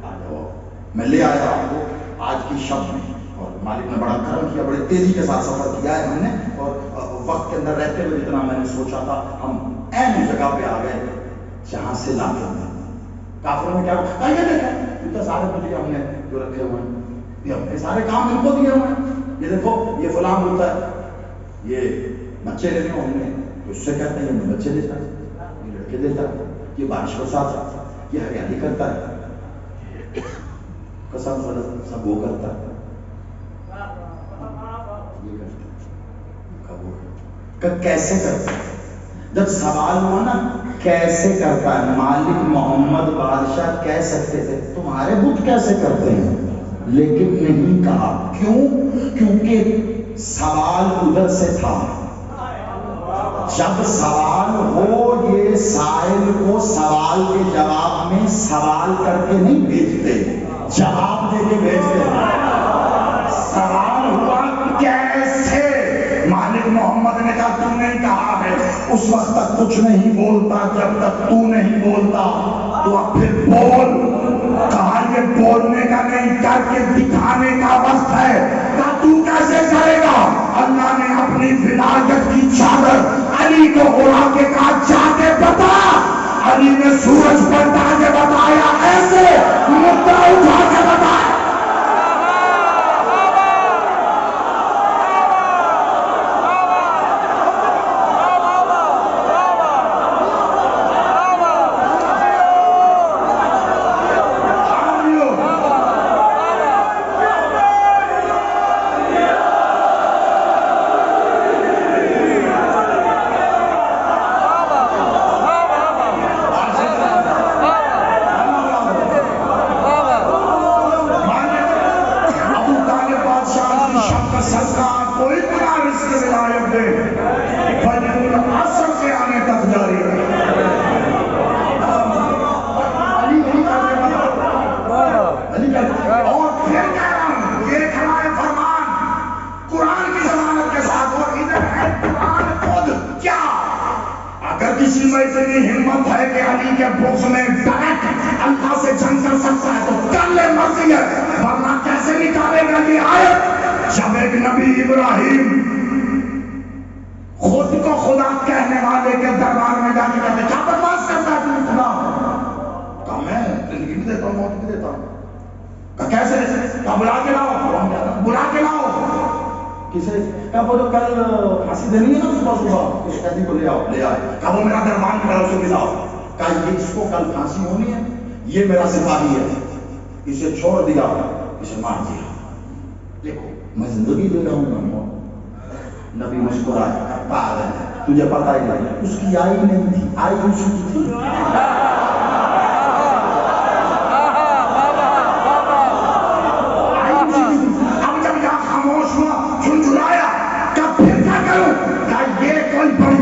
[SPEAKER 1] آ جاؤ میں لے آیا آپ کو آج کی شب میں۔ اور مالک نے بڑا کرم کیا، بڑے تیزی کے ساتھ سفر کیا ہے ہم نے، اور وقت کے اندر رہتے ہوئے جتنا میں نے سوچا تھا ہم این جگہ پہ آ گئے جہاں سے لاتے ہیں۔ کافروں نے کیا کہا، یہ دیکھیں اتنے سارے مجھے ہم نے جو رکھے ہوئے ہیں، یہ ہم نے سارے کام ان کو دیے ہوئے ہیں، یہ دیکھو یہ فلاں ہوتا ہے، یہ بچے لینے ہم نے تو اس سے کہتے ہیں یہ بچے دیتا ہے، یہ لڑکے دیتا ہے، یہ بارش برسات ہے، یہ ہریالی کرتا ہے، قسم سب وہ کرتا ہے، کہ کیسے کرتا ہے. جب سوال ہوا نا کیسے کرتا ہے، مالک محمد بادشاہ کہہ سکتے تھے تمہارے بت کیسے کرتے ہیں، لیکن نہیں کہا. کیوں؟ کیونکہ سوال ادھر سے تھا. جب سوال ہو یہ سائل کو سوال کے جواب میں سوال کر کے نہیں بھیجتے، جواب دے کے بھیجتے ہیں.
[SPEAKER 2] سوال ہوا کیسے، مالک محمد نے کہا تو نے کہا ہے. اس وقت تک کچھ نہیں بولتا جب تک تو نہیں بولتا. تو اب پھر بول. کہا یہ بولنے کا نہیں، کر کے دکھانے کا وقت ہے. کہا تو کیسے کرے گا؟ اللہ نے اپنی ولایت کی چادر علی کو اڑا کے کہا جا کے بتا. علی نے سورج پلٹا کے بتایا، ایسے مدعا اٹھا کے بتایا. کسی میں اتنی ہمت ہے کہ علی کے بغض میں ڈائریکٹ اللہ سے جنگ کر سکتا ہے تو کر لے، مرضی ہے. ورنہ کیسے نکالے گا یہ آیت جب ایک نبی ابراہیم خود کو خدا کہنے والے کے دربار میں جا کے کہتے کیا بکواس کرتا ہے تم خدا؟ کہا میں زندگی بھی دیتا ہوں موت بھی دیتا ہوں. کہا کیسے؟ کہا بلا کے لاؤ. بلا کے لاؤ.
[SPEAKER 1] کسے؟ کہا وہ جو کل پھانسی دینی ہے نا صبح صبح اس قیدی کو لے آؤ. لے آئے.
[SPEAKER 2] کہا وہ میرا دربان کھڑا اسے ملاؤ.
[SPEAKER 1] کہا یہ اس کو کل پھانسی ہونی ہے، یہ میرا سپاہی ہے، اسے چھوڑ دیا، اسے مار دیا. دیکھو میں زندگی دے رہا ہوں. نبی مسکرائے، پاگل ہے تجھے پتہ ہی نہیں. اس کی آئی نہیں تھی، آئی اسی کی تھی.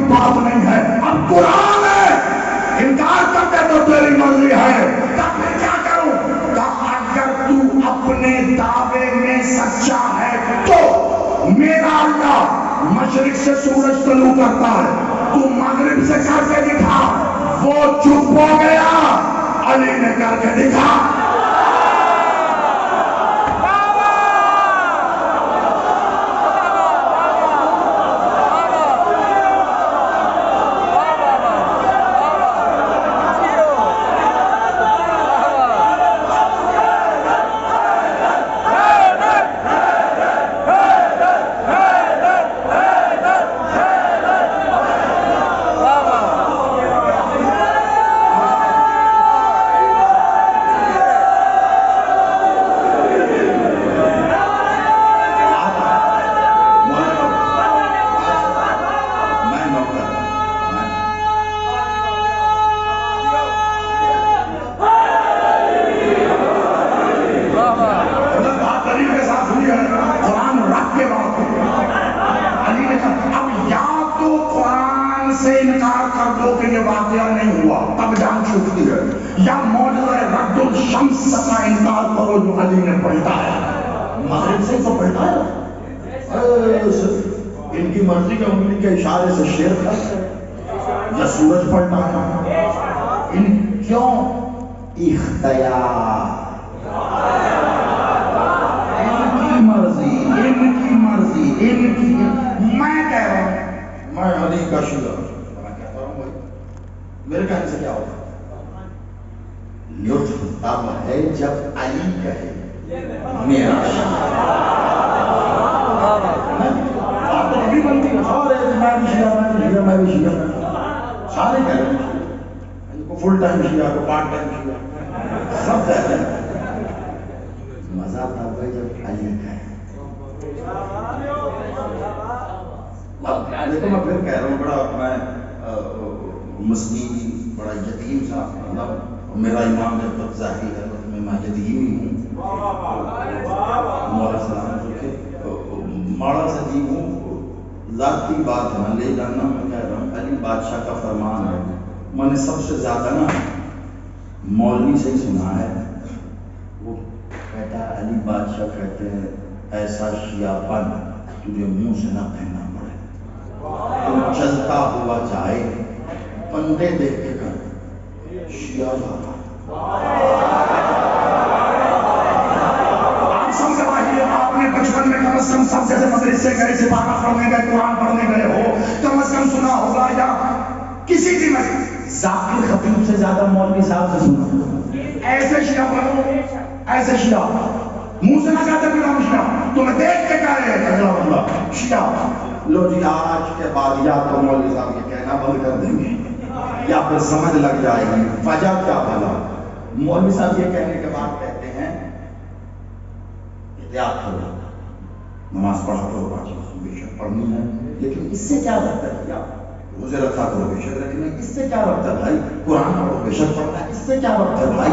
[SPEAKER 2] بات نہیں ہے، اب قرآن ہے، انکار کرتے تو تیری مرضی ہے. تب میں کیا کروں؟ کہا اگر تو اپنے دعوے میں سچا ہے تو میرا اللہ مشرق سے سورج طلوع کرتا ہے، تو مغرب سے کر کے دکھا. وہ چپ ہو گیا، علی نے کر کے دکھا. یا موجودہ رد الشمس کا انکار کرو جو علی نے پڑھتا ہے.
[SPEAKER 1] مغرب سے تو پڑھتا ہے. ان کی مرضی کے انگلی کے اشارے سے شیر کرتا ہے یا سورج پڑھتا ہے. ان کیوں اختیار، ان کی مرضی، ان کی مرضی، ان کی.
[SPEAKER 2] میں کہہ رہا ہوں
[SPEAKER 1] میں علی کا شیعہ، میں کہتا ہوں بھائی میرے کہنے سے کیا ہوتا؟ لطف تب ہے جب علی کہے میرا آپ تو ابھی بنتی ہے سارے میں بھی شیعہ، میں بھی شیعہ، سارے کہہ رہے ہیں کو فل ٹائم شیعہ، کو پارٹ ٹائم شیعہ، سب کہہ رہے ہیں. مزہ تب ہے جب علی کہے. دیکھو میں پھر کہہ رہا ہوں، بڑا میں مسکین بڑا یتیم سا، مطلب میرا امام جب تک ظاہری ہے میں یتیم ہی ہوں، مولا سلام جو کہ ماڑا سا جی ہوں، ذاتی بات ہے، میں لے جاننا میں کہہ رہا ہوں، علی بادشاہ کا فرمان ہے، میں نے سب سے زیادہ نا مولوی سے ہی سنا ہے، وہ کہتا ہے علی بادشاہ کہتے ہیں ایسا شیعہ پن تجھے منہ سے نہ کہنا پڑے، تو چلتا ہوا جائے بندے دیکھ کے کر شیعہ جانا۔
[SPEAKER 2] آپ سب سے باہر آپ نے بچپن میں کم از کم سب جیسے مدرسے گئے، سپاہہ پڑھنے گئے، قرآن پڑھنے گئے ہو، کم از کم سنا ہوگا یا کسی بھی ذاکر خطیب سے زیادہ مولوی صاحب سے سنا، ایسے شیعہ پڑھو، ایسے شیعہ منہ سے نہ کہتے پھر ہم شیعہ، تمہیں دیکھ کے کہہ رہے ہیں اگلا بندہ شیعہ۔
[SPEAKER 1] لو جی آج کے بعد یا تو مولوی صاحب یہ کہنا بند کر دیں گے یا پھر سمجھ لگ جائے گی وجہ کیا بھلا۔ مولوی صاحب یہ کہنے کے بعد کہتے ہیں احتیاط کرو، نماز پڑھا کرو، پانچ وقت بے شک پڑھنی ہے، لیکن اس سے کیا رکھتا ہے کیا روزے رکھا کرو بے شک رکھنا ہے، اس سے کیا رکھتا ہے بھائی قرآن پڑھو بے شک پڑھنا ہے، اس سے کیا رکھتا ہے بھائی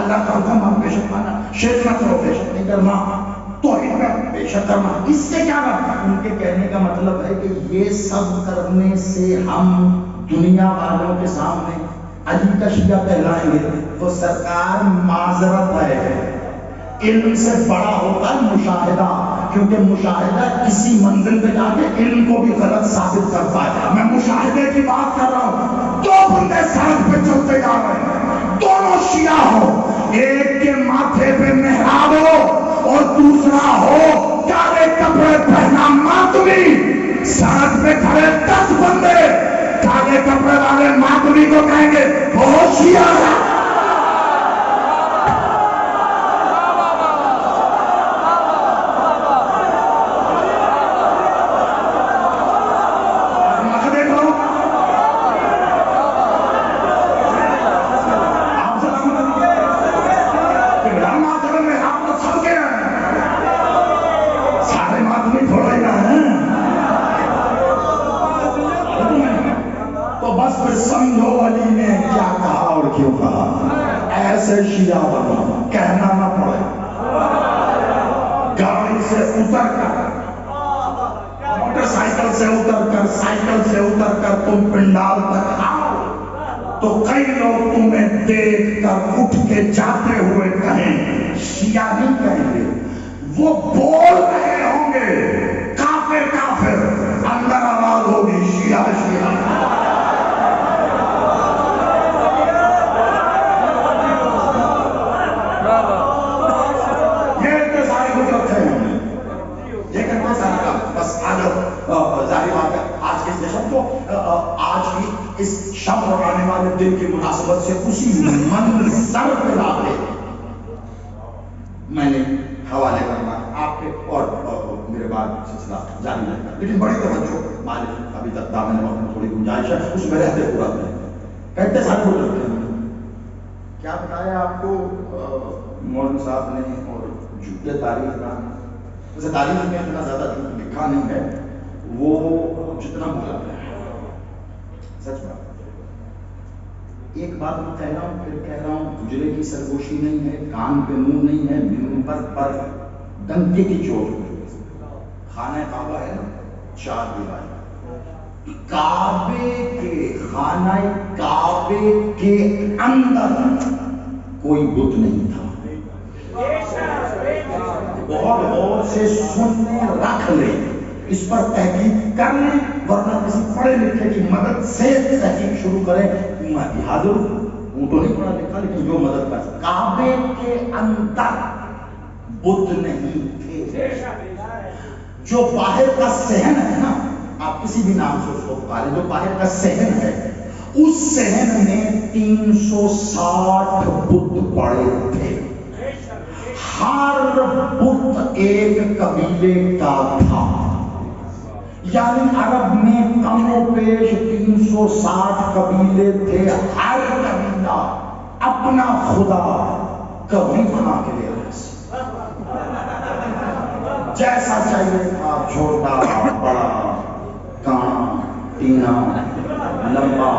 [SPEAKER 1] اللہ کا حکم مانو بے شک ماننا، شرک نہ کرو بے شک نہیں کرنا، توحید میں بے شک کرنا، اس سے کیا رکھتا ہے۔ ان کے کہنے کا مطلب ہے کہ یہ سب کرنے سے ہم دنیا والوں کے سامنے علی کا شیعہ کہلائیں گے، تو سرکار معذرت ہے، علم سے بڑا ہوتا ہے مشاہدہ، کیونکہ مشاہدہ کسی منزل پہ جا کے علم کو بھی غلط ثابت کرتا ہے۔ میں مشاہدے کی بات کر رہا ہوں، دو بندے سڑک پہ چلتے جا رہے ہیں، دونوں شیعہ ہو، ایک کے ماتھے پہ محراب ہو اور دوسرا ہو کالے کپڑے پہنا ماتمی، سڑک پہ کھڑے 10 بندے کالے کپڑے والے ماتمی کو کہیں گے وہ شیعہ ہے۔ شیعہ بنا کہنا نہ پڑے، گاڑی سے اتر کر، موٹر سائیکل سے اتر کر، سائیکل سے اتر کر تم پنڈال تک آؤ تو کئی لوگ تمہیں دیکھ کر اٹھ کے جاتے ہوئے کہیں شیعہ نہیں کہیں گے، وہ بول رہے ہوں گے کافر کافر، اندر آواز ہوگی شیعہ شیعہ۔ ظاہر بات ہے آج کے جشن کو، آج کی اس شب اور آنے والے دن کی مناسبت سے اسی منظر پہ لا کے میں نے حوالے کرنا آپ کے اور میرے بعد سلسلہ جاری رہے گا، لیکن بڑی توجہ مالک ابھی تک دامن وقت میں تھوڑی گنجائش ہے اس میں رہتے پورا کریں، کہتے سارے کو رکھتے ہیں کیا بتایا آپ کو مولوی صاحب نے، اور جھوٹے تاریخ کا ویسے تاریخ میں اتنا زیادہ جھوٹ لکھا نہیں ہے، وہ جتنا بولا ہے سچ بات۔ ایک بات میں کہہ رہا ہوں پھر کہہ رہا ہوں، حجرے کی سرگوشی نہیں ہے، کان پہ منہ نہیں ہے، منبر پر ڈنکے کی چوٹ، خانہ کعبہ ہے نا 4 دیوار، کعبے کے خانہ کعبے کے اندر کوئی بت نہیں تھا، بہت غور سے سننے رکھ لیں، اس پر تحقیق کر لیں، ورنہ کسی پڑھے لکھے کی مدد سے تحقیق شروع کریں، میں بھی حاضر ہوں تو نہیں پڑھا لکھا لیکن جو مدد کر سکتا۔ کعبے کے اندر بت نہیں تھے، جو باہر کا صحن ہے نا، آپ کسی بھی نام سے اس کو پکاریں، جو باہر کا صحن ہے اس صحن میں 360 بت پڑے تھے، ہر بت ایک قبیلے کا تھا، یعنی عرب میں کم و بیش 360 قبیلے تھے، ہر قبیلہ اپنا خدا کبھی بنا کے لے رہے تھے، جیسا چاہیے تھا، چھوٹا بڑا، ٹینا لمبا،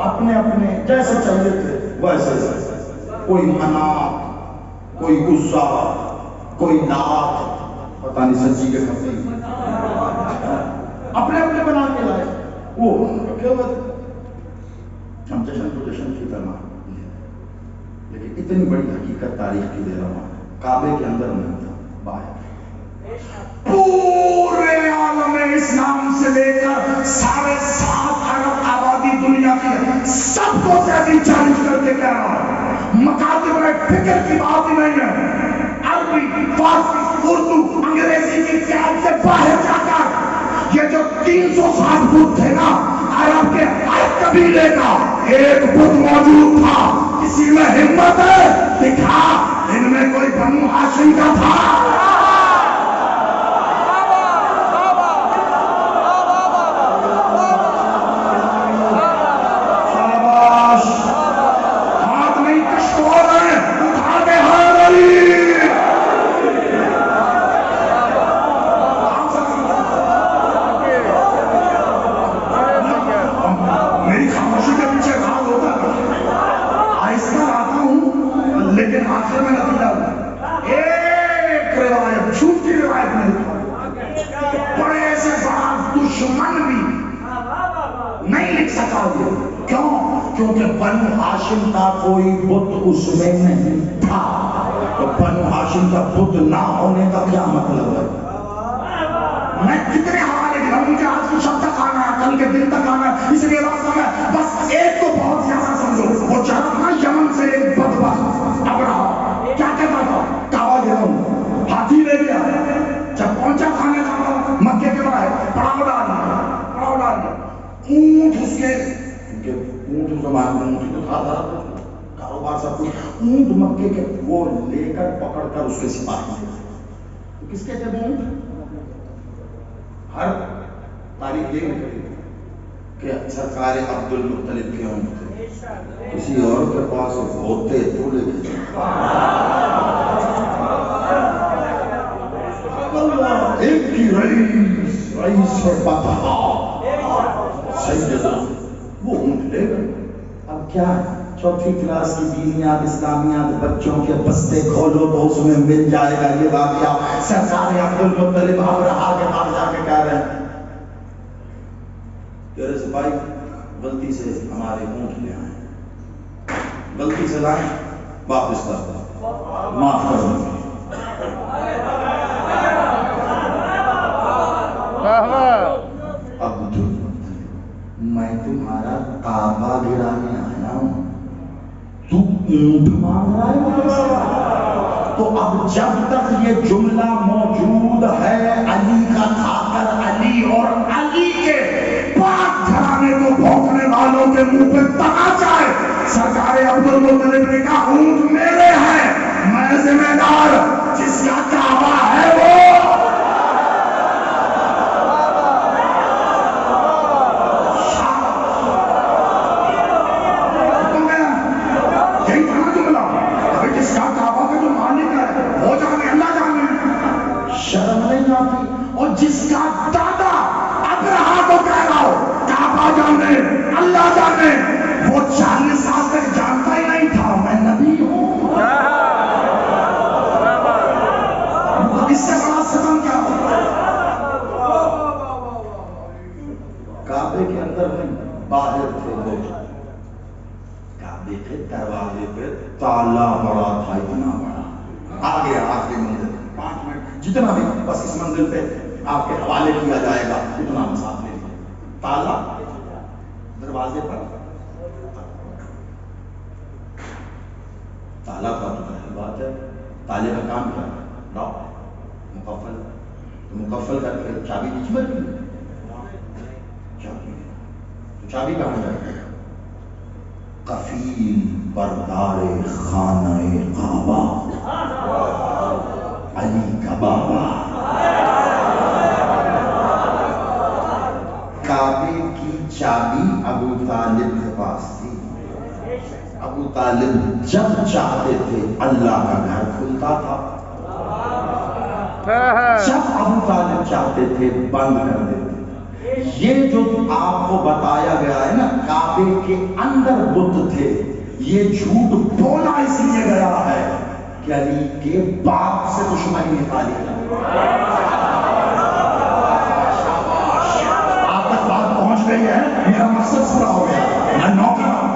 [SPEAKER 1] اپنے اپنے جیسے چاہیے تھے ویسے، کوئی منات، کوئی عزا، کوئی لات، پتہ نہیں سچی کے خطی، اپنے اپنے بنا کے لائے. وہ کیا بات، ہم جشن کو جشن کی طرح، لیکن اتنی بڑی حقیقت تاریخ کی دے رہا ہوں، کعبے کے اندر نہیں تھا، باہر.
[SPEAKER 2] پورے عالم اسلام سے لے کر 7.5 ارب آبادی دنیا کی سب کو تحریک چیلنج کر کے کہہ رہا ہوں، مکاتب فکر کی بات ہی نہیں ہے. عربی، فارسی، اردو، انگریزی کی قیاد سے باہر جا کر یہ جو 360 بت تھے نا، عرب کے ہر قبیلے کا ایک بت موجود تھا. کسی میں ہمت ہے دکھا، ان میں کوئی بنو ہاشم کا تھا. کیونکہ بنو ہاشم کا کوئی بت اس میں نہیں تھا. تو بنو ہاشم کا بت نہ ہونے کا کیا مطلب ہے؟ میں کتنے حوالے دے رہا ہوں، مجھے آج کی شب تک آنا ہے، کل کے دن تک آنا ہے، اس لیے بات سمجھا. بس ایک کو بہت زیادہ سمجھو، وہ چلا تھا یمن سے ایک بدبخت ابرہا، کیا کہتا تھا؟ کعبہ گرا ہوں، ہاتھی لے گیا. جب پہنچا کھانے کھانا مکے کے باہر، پڑاؤ ڈال دیا، اونٹ اس کے، اونٹ زمان میں اونٹ تو تھا کاروبار سب کچھ، اونٹ مکے کے وہ لے کر پکڑ کر اس کے سپاہی دے. تو کس کے تھے اونٹ؟ ہر تاریخ یہ نکلی کہ سرکار عبد المطلب کے اونٹ تھے. کسی اور کے پاس ہوتے تو لے کے ایک کی رئیس بطحا سید، وہ اونٹ لے گئے. اب کیا ہے، 4تھی کلاس کی دینیات اسلامیات بچوں کے بستے کھولو تو اس میں مل جائے گا یہ واقعہ. سرکار عبد المطلب ابرہا کے پاس جا کے کہہ رہے ہیں تیرے سپاہی غلطی سے ہمارے اونٹ لے آئے، غلطی سے لائیں، واپس کر دو، معاف کر دو. میں تمہارا کعبہ گرانے آیا ہوں، تو اونٹ مانگ رہا ہے. تو اب جب تک یہ جملہ موجود ہے علی کا کھا کر علی اور علی کے پاک گھرانے کو بھونکنے والوں کے منہ پہ تماچا ہے. سرکار عبد المطلب نے کہا اونٹ میرے ہیں، میں ذمہ دار، جس کا کعبہ ہے وہ جس کا دادا ابرہا کو کہہ رہا ہو کعبہ جانے اللہ جانے، وہ 40 سال تک جانتا ہی نہیں تھا میں نبی ہوں. اس سے بڑا ستم کیا ہو؟ کعبے کے اندر نہیں، باہر تھے لوگ. کعبے کے دروازے پہ تالا بڑا تھا، اتنا بڑا. آگے آخری منزل 5 منٹ جتنا بھی، بس اس منزل پہ آپ کے حوالے کیا جائے گا اتنا مسافر لے لیا. تالا دروازے پر، تالا کا تو ظاہر بات ہے، تالے کا کام کیا ہے؟ لاک، مقفل. تو مقفل کر کے چابی بیچ میں رکھی، چابی تو چابی کہاں جائے گا؟ کفیل بردار خانہ کعبہ علی کا بابا. کعبے کی چابی ابو طالب کے پاس تھی. ابو طالب جب چاہتے تھے اللہ کا گھر کھلتا تھا.
[SPEAKER 1] جب ابو طالب چاہتے تھے بند کر دیتے. یہ جو آپ کو بتایا گیا ہے نا کعبے کے اندر بت تھے, یہ جھوٹ بولا اس لیے گیا ہے کہ علی کے باپ سے دشمنی نکالی جائے. آپ تک بات پہنچ گئی ہے, میرا مقصد پورا ہو گیا, میں نوکر ہوں,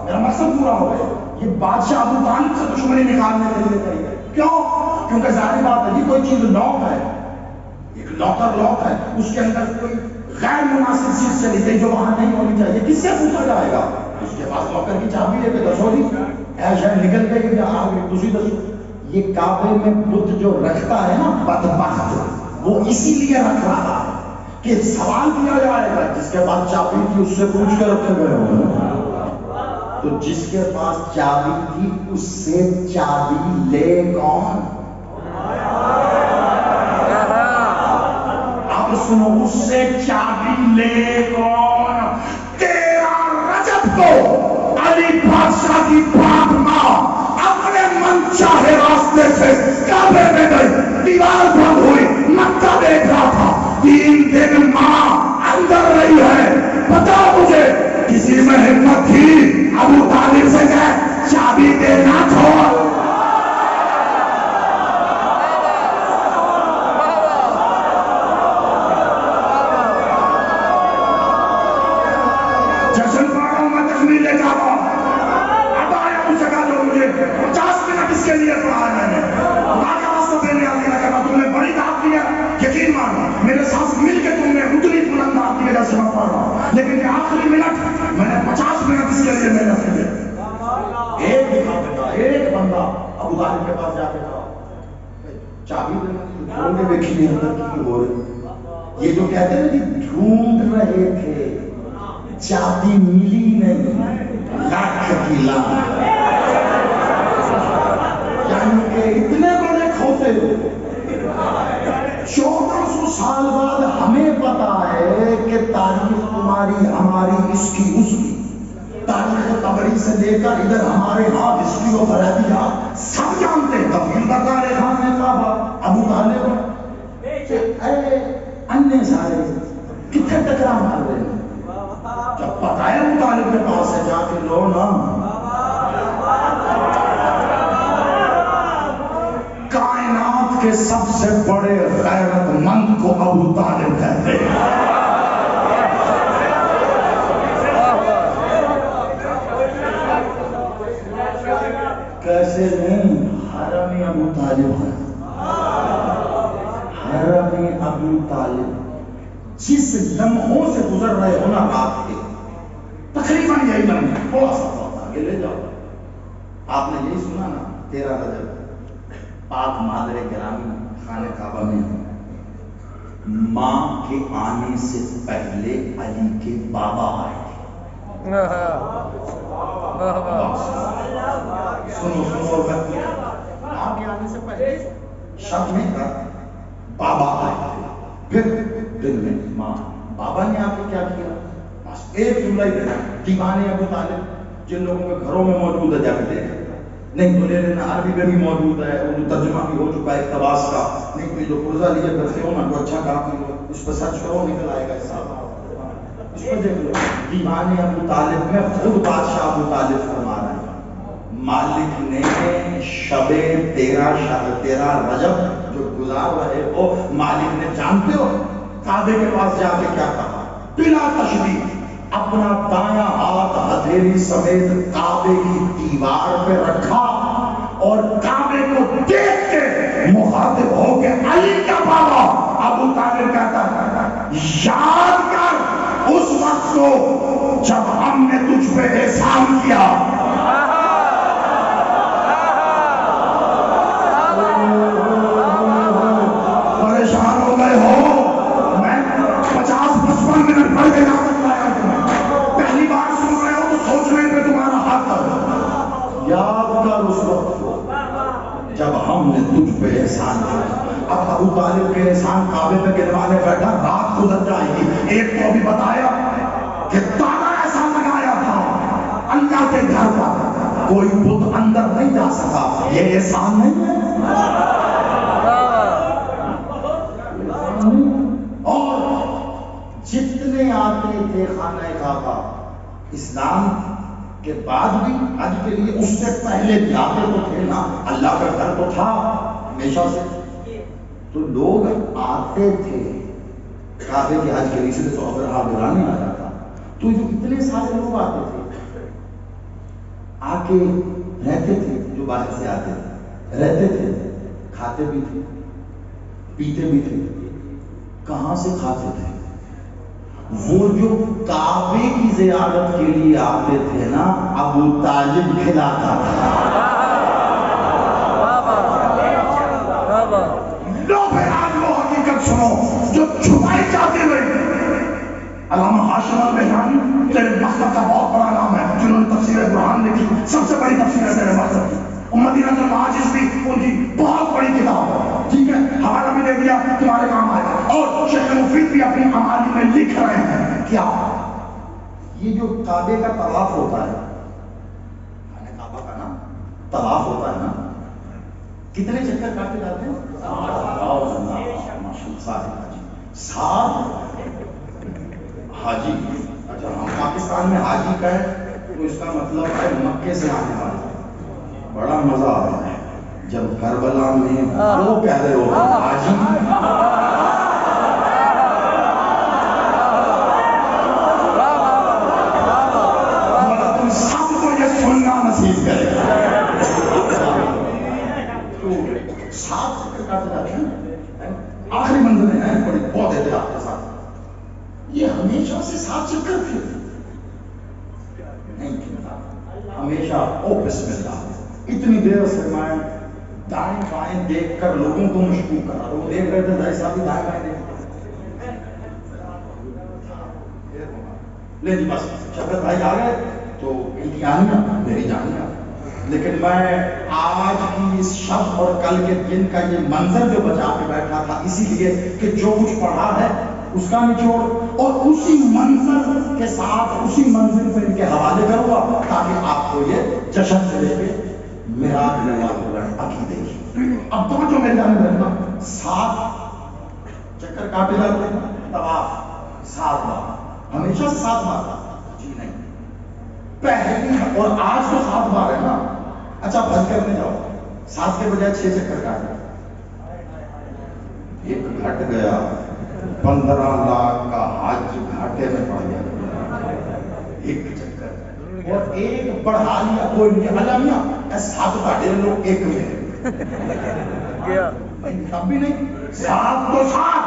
[SPEAKER 1] میرا مقصد پورا ہو گیا. یہ بادشاہ ابو طالب سے دشمنی نکالنے کے لیے گئی ہے. کیوں؟ کیونکہ ظاہری بات ہے, یہ کوئی چیز لاک ہے, ایک لاکر لاک ہے, اس کے اندر کوئی غیر مناسب چیز چلی گئی جو وہاں نہیں ہونی چاہیے, کس سے پوچھا جائے گا؟ اس کے پاس لاکر کی چابی ہے کہ دسو جی اے شاید نکل گئی یا آ گئی, تسی دسو. یہ کعبے میں بت جو رکھتا ہے نا بدبخت, وہ اسی لیے رکھ رہا ہے کہ سوال کیا جائے گا جس کے پاس چابی تھی اس سے پوچھ کر رکھے گئے ہوں. تو جس کے پاس چابی تھی اس سے چابی لے کون؟ اب سنو, اس سے چابی لے کون؟ 13 رجب کو علی بادشاہ کی پاک ماں اپنے من چاہے راستے سے کعبے میں گئی, دیوار بند ہوئی, مکہ دیکھ رہا تھا. 3 دن ماں اندر رہی ہے. بتاؤ مجھے کسی میں ہمت تھی ابو طالب سے کہ چابی دینا چھوڑ؟ جشن پا رہا ہوں, میں تکمیل لے جاتا ہوں. اب آیا مجھ سے کہا جو مجھے 50 منٹ اس کے لیے پڑھا ہے, میں نے خدا کا واسطہ دینے آتی نہ کرنا. تم نے بڑی دعوت دی ہے, یقین مانو میرے ساتھ مل کے تم نے اتنی بلند دعوت دی ہے جیسے میں پڑھ رہا ہوں, لیکن یہ آخری منٹ میں نے 50 منٹ اس کے لیے محنت کی ہے. ایک بندہ ابو طالب کے پاس جا کے کہا چابی ڈھونڈنے دیکھیے اندر کی ہو رہی. یہ جو کہتے ہیں کہ ڈھونڈ رہے تھے, چابی ملی نہیں, لاکھ کی لعنت. یعنی کہ اتنے بڑے کھوتے ہو. 1400 سال بعد ہمیں پتا ہے کہ تاریخ تمہاری ہماری اس کی اس کی, تاریخ طبری سے لے کر ادھر ہمارے ہاں ہسٹری آف عربیہ سب جانتے ہیں. تفہیم بردار خان نے کہا ابو طالب اے انے سارے کتنے ٹکرا مار رہے ہیں, جب پتا ہے ابو طالب کے پاس ہے جا کے لو نا. کائنات کے سب سے بڑے غیرت مند کو ابو طالب کہتے ہیں. کیسے نہیں, حرم ابو طالب ہے, حرم ابو طالب. جس لمحوں سے گزر رہے ہو نا رات کے, تقریباً یہی لمحے, تھوڑا سا وقت آگے لے جاؤ. آپ نے یہی سنا نا 13 رجب پاک مادر گرامی خانہ کعبہ میں ماں کے آنے سے پہلے علی کے بابا آئے تھے. سنو ماں کے آنے سے پہلے شب میں بابا آئے تھے. پھر دن میں ماں بابا نے آپ کو کیا کیا؟ بس ایک جملہ ہی دینا, دیوانے ابو طالب جن لوگوں کے گھروں میں موجود ہے جا کے دیکھ نہیں تو لے لینا, عربی میں بھی موجود ہے, اردو ترجمہ بھی ہو چکا ہے اقتباس کا. نہیں تو یہ جو پرزہ لیے کرتے ہو نا تو اچھا کام کرو, اس پہ سرچ کرو نکل آئے گا حساب, اس پہ دیکھ لو. دیوان ابو طالب میں خود بادشاہ ابو طالب فرما رہے ہیں مالک نے شب 13 رجب جو گزار رہے ہو, مالک نے جانتے ہو کعبے کے پاس جا کے کیا کہا؟ بلا تشبیہ اپنا دایاں ہاتھ ہتھیلی سمیت کعبے کی دیوار پہ رکھا اور کعبے کو دیکھ کے مخاطب ہو کے علی کا بابا ابو طالب کہتا ہے یاد کر اس وقت کو جب ہم نے تجھ پہ احسان کیا. پریشان ہو گئے ہو, میں 50-55 منٹ پڑھ کے جا سکتا ہے. پہلی بار سن رہے ہو تو سوچنے پہ تمہارا حق ہے. یاد کر اس وقت کو جب ہم نے تجھ پہ احسان کیا. اب ابو طالب کے احسان کعبے پہ گنوانے بیٹھا, رات گزر جائے گی. ایک تو ابھی بتایا کہ تالا ایسا لگایا تھا اللہ کے گھر کا, کوئی بت اندر نہیں جا سکا. یہ احسان نہیں ہے. جاتے تھے خانہ کعبہ، اسلام کے بعد بھی حج کے لیے، اس سے پہلے جاتے تو تھے نا، اللہ کا گھر تو تھا ہمیشہ سے، تو لوگ آتے تھے کعبے کے حج کے لیے، سے تو اگر حاضران آ جاتا تو جو اتنے سارے لوگ آتے تھے، آ کے رہتے تھے، جو باہر سے آتے تھے رہتے تھے، کھاتے بھی تھے پیتے بھی تھے. کہاں سے کھاتے تھے؟ وہ جو کعبے کی زیارت کے لیے آتے تھے نا، ابو طالب کھلاتا تھا.
[SPEAKER 2] لو پھر آج وہ حقیقت سنو جو چھپائی جاتی رہی. علامہ ہاشم البحرانی تیرے مکتب کا بہت بڑا نام ہے، جنہوں نے تفسیر قرآن لکھی، سب سے بڑی تفسیر ہے تیرے مکتب کی. مدینہ المعاجز بھی ان کی بہت بڑی کتاب ہے، ٹھیک ہے، حوالہ بھی دے دیا، تمہارے کام آئے گا. اور شیخ مفید بھی اپنی امالی میں لکھ رہے ہیں کیا
[SPEAKER 1] یہ جو کعبے کا طواف ہوتا ہے، کعبہ کا نا طواف ہوتا ہے نا، کتنے چکر کاٹے جاتے ہیں؟ 7 حاجی. اچھا ہم پاکستان میں حاجی کا ہے تو اس کا مطلب ہے مکے سے آنے والا. بڑا مزہ آتا ہے جب کربلا میں وہ کہہ رہے ہو حاجی،
[SPEAKER 2] تم سب کو یہ سننا نصیب کرے گا.
[SPEAKER 1] 7 چکر کاٹے جاتے ہیں، آخری منزلیں ہیں بڑی بہت احتیاط کے ساتھ. یہ ہمیشہ سے 7 چکر تھے نہیں تھا، ہمیشہ او بسم اللہ. اتنی دیر سے میں دائیں بائیں دیکھ کر لوگوں کو مشکوک کرا، وہ دیکھ رہے تھے دائیں صاحب دائیں بائیں دیکھ لے جی بس شفقت بھائی آ گئے تو ان کی آنیاں میری جانیاں. لیکن میں آج کی اس شب اور کل کے دن کا یہ منظر جو بچا کے بیٹھا تھا، اسی لیے کہ جو کچھ پڑھا ہے اس کا نچوڑ اور اسی منظر کے ساتھ اسی منظر پہ ان کے حوالے کروں گا تاکہ آپ کو یہ جشن سے لے کے میراج عقیدے کی. اب تو جو میرے جانے رہنا 7 چکر کاٹے جاتے ہیں، طواف 7 بار، ہمیشہ سے 7 بار جی نہیں پہلی، اور آج تو 7 بار ہے نا. اچھا بھج کرنے جاؤ 7 کے بجائے 6 چکر کاٹے، ایک گھٹ گیا، 15 لاکھ کا حج گھاٹے میں پڑ گیا. ایک چکر اور ایک بڑھا لیا کوئی علمیہ 7 کاٹے لوگ ایک میں تب بھی نہیں.
[SPEAKER 2] 7 تو 7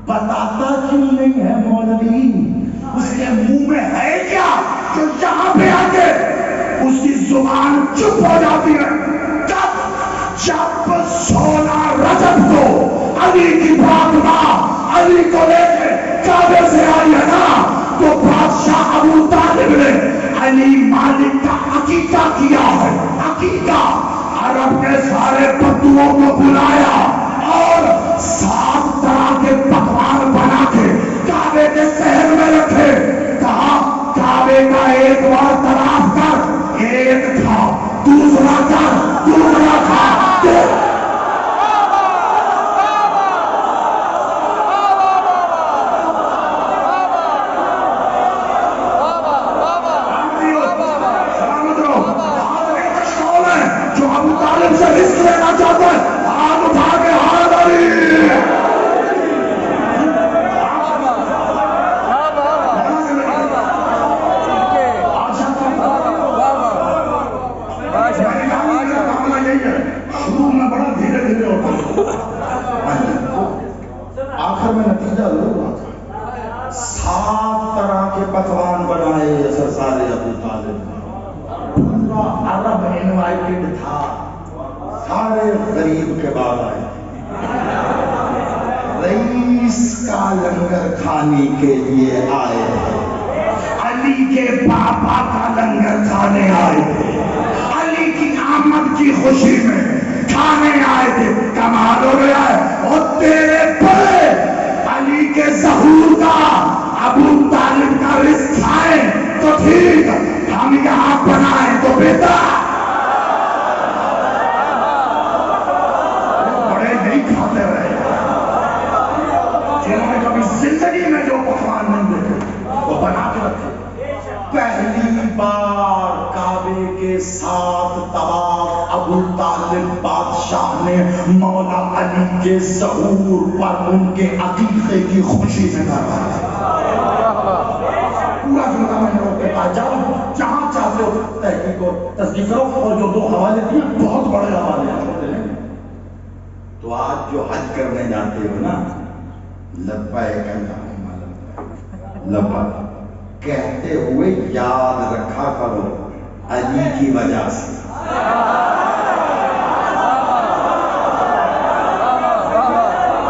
[SPEAKER 1] بتاتا کیوں نہیں ہے مولوی؟
[SPEAKER 2] اس کے منہ میں ہے کیا جو یہاں پہ آتے اس کی زبان چپ ہو جاتی ہے؟ جب 16 رجب کو علی کی فاطمہ علی کو لے کے کعبے سے آئی ہے نا، تو بادشاہ ابو طالب نے علی مالک کا عقیقہ کیا ہے. عقیقہ عرب کے سارے بدوؤں کو بلایا اور 7 طرح کے پکوان بنا کے کعبے کے صحن میں رکھے. کہا کعبے کا ایک بار طواف کر، ایک تھا، دوسرا کر، دوسرا تھا. جو ابو طالب سے رزق لینا چاہتا ہے ہاتھ اٹھا کے ہاتھ علی. شروع میں بڑا دھیرے دھیرے ہوتا
[SPEAKER 1] آخر میں نتیجہ ضرور آتا. 7 طرح کے پکوان بنائے سرکار ابو طالب. پورا عرب انوائٹڈ تھا، سارے غریب کے بعد آئے. رئیس کا لنگر کھانے کے لیے آئے،
[SPEAKER 2] علی کے پاپا کا لنگر کھانے آئے تھے، علی کی آمد کی خوشی میں کھانے آئے تھے. کمال ہو گیا ہے اور تیرے بڑے علی کے ظہور کا ابو طالب کا رزق کھائے تو ٹھیک، ہم یہاں بنائیں تو بہتر. بڑے نہیں کھاتے رہے جنہوں نے کبھی زندگی میں جو پکوان نہیں دیکھے کے ساتھ طواف ابو طالب بادشاہ نے مولا علی کے ظہور پر ان کے عقیقے کی خوشی سے کروایا. پورا جملہ میں نے کے پاس جاؤ، جہاں چاہتے ہو تحقیق و تصدیق کرو، اور جو 2 حوالے دیے بہت بڑے حوالے ہیں.
[SPEAKER 1] تو آج جو حج کرنے جاتے ہو نا، لبیک اللہم لبیک لبیک کہتے ہوئے یاد رکھا کرو علی کی وجہ سے.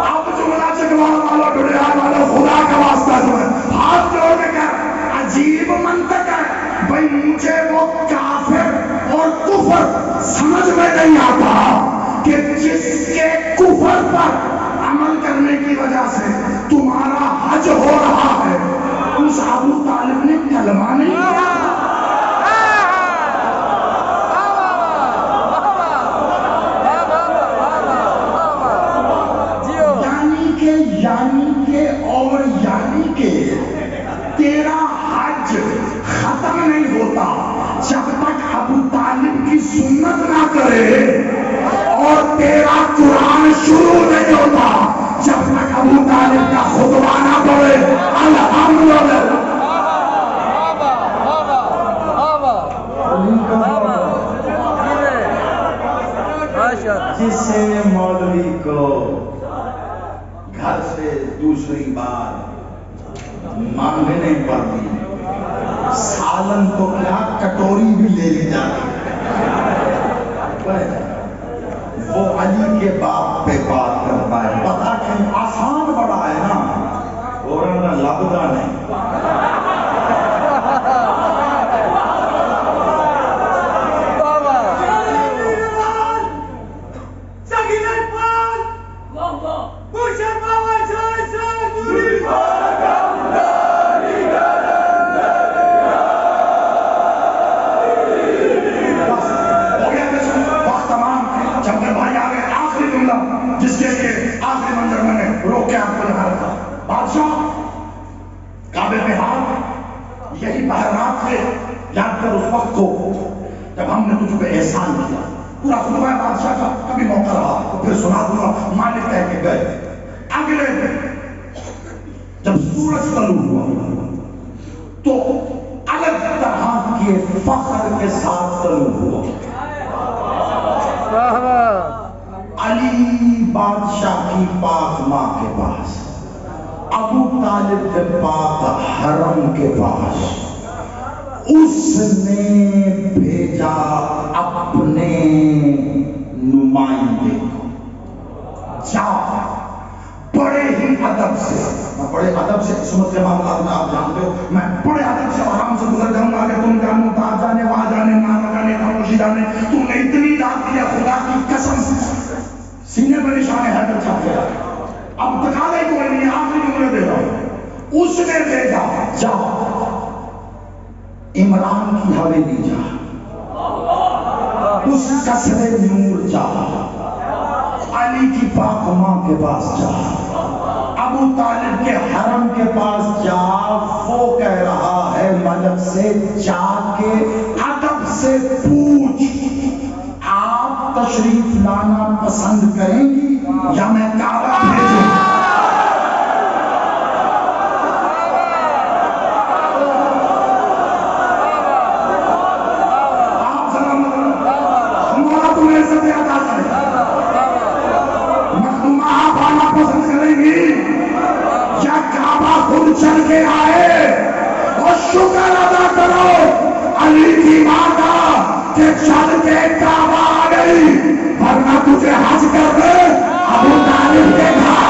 [SPEAKER 2] اب جملہ چکوان والا ڈڑیان والا خدا کا واسطہ سنیں، ہاتھ جوڑ کے کہا عجیب منطق ہے بھئی، مجھے وہ کافر اور کفر سمجھ میں نہیں آتا کہ جس کے کفر پر عمل کرنے کی وجہ سے تمہارا حج ہو رہا ہے، اس ابو طالب نے کلمہ نہیں کیا. یعنی کہ تیرا حج ختم نہیں ہوتا جب تک ابو طالب کی سنت نہ کرے، اور تیرا قرآن شروع نہیں ہوتا جب تک ابو طالب کا خطبہ نہ پڑھے. الحمدللہ.
[SPEAKER 1] جس سے مولوی کو گھر سے دوسری بار مانگنے پڑتی، سالن تو کیا کٹوری بھی لے لی جاتی. وہ علی کے باپ پہ بات کرتا ہے، پتا کہ آسان بڑا ہے نا، اور لبدا نہیں.
[SPEAKER 2] جس کے آخری منظر میں نے روک کے آپ کو دکھا رہا تھا. بادشاہ کعبے پہ ہاتھ، یہی بحرات تھے. یاد کر اس وقت کو جب ہم نے تجھ پہ احسان کیا. پورا خطبہ ہے بادشاہ کا، کبھی موقع رہا تو پھر سنا دوں گا. مالک کہہ کے گئے. اگلے جب سورج طلوع ہوا تو الگ طرح کے فخر کے ساتھ طلوع ہوا. علی بادشاہ کی پاک ماں کے پاس، ابو طالب کے پاک حرم کے پاس، اس نے بھیجا اپنے نمائندے کو. جا بڑے ہی ادب سے، میں بڑے ادب سے قسمت کے معاملات میں آپ جانتے ہو، میں بڑے ادب سے آرام سے گزر جاؤں گا کہ تم جانو تاج جانے وہاں جانے نام جانے خاموشی جانے. تم نے اتنی داد دیا خدا کی قسم سینے پر نشان حیدر چھپ گیا. اب تقاضا ہی کوئی نہیں، آخری جملے دے رہا ہوں. اس نے بھیجا جا عمران کی حویلی جا، اس قصر نور جا، علی کی پاک ماں کے پاس جا، ابو طالب کے حرم کے پاس جا. وہ کہہ رہا ہے ملک سے جا کے ادب سے پوچھ آپ تشریف لانا پسند کریں گی یا میں کعبہ بھیجوں؟ آپ سلام ہمارا تمہیں عزت عطا کرے. مخدومہ آپ آنا پسند کریں گی یا کعبہ خود چل کے آئے؟ اور شکر ادا کرو علی کی ماں کا کہ چل کے کعبہ آ گئی، ورنہ تجھے حج کر دے ابو طالب کے گھر.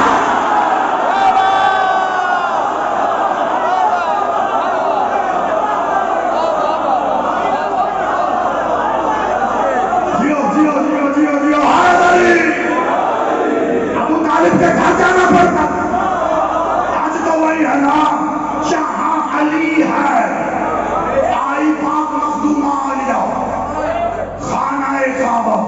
[SPEAKER 2] جیو جیو جیو جیو جیو حیدری. ابو طالب کے گھر جانا پڑتا. آج تو وہی ہے نا جہاں علی ہے. آئی پاک مخدومہ آلیا خانہ کعبہ،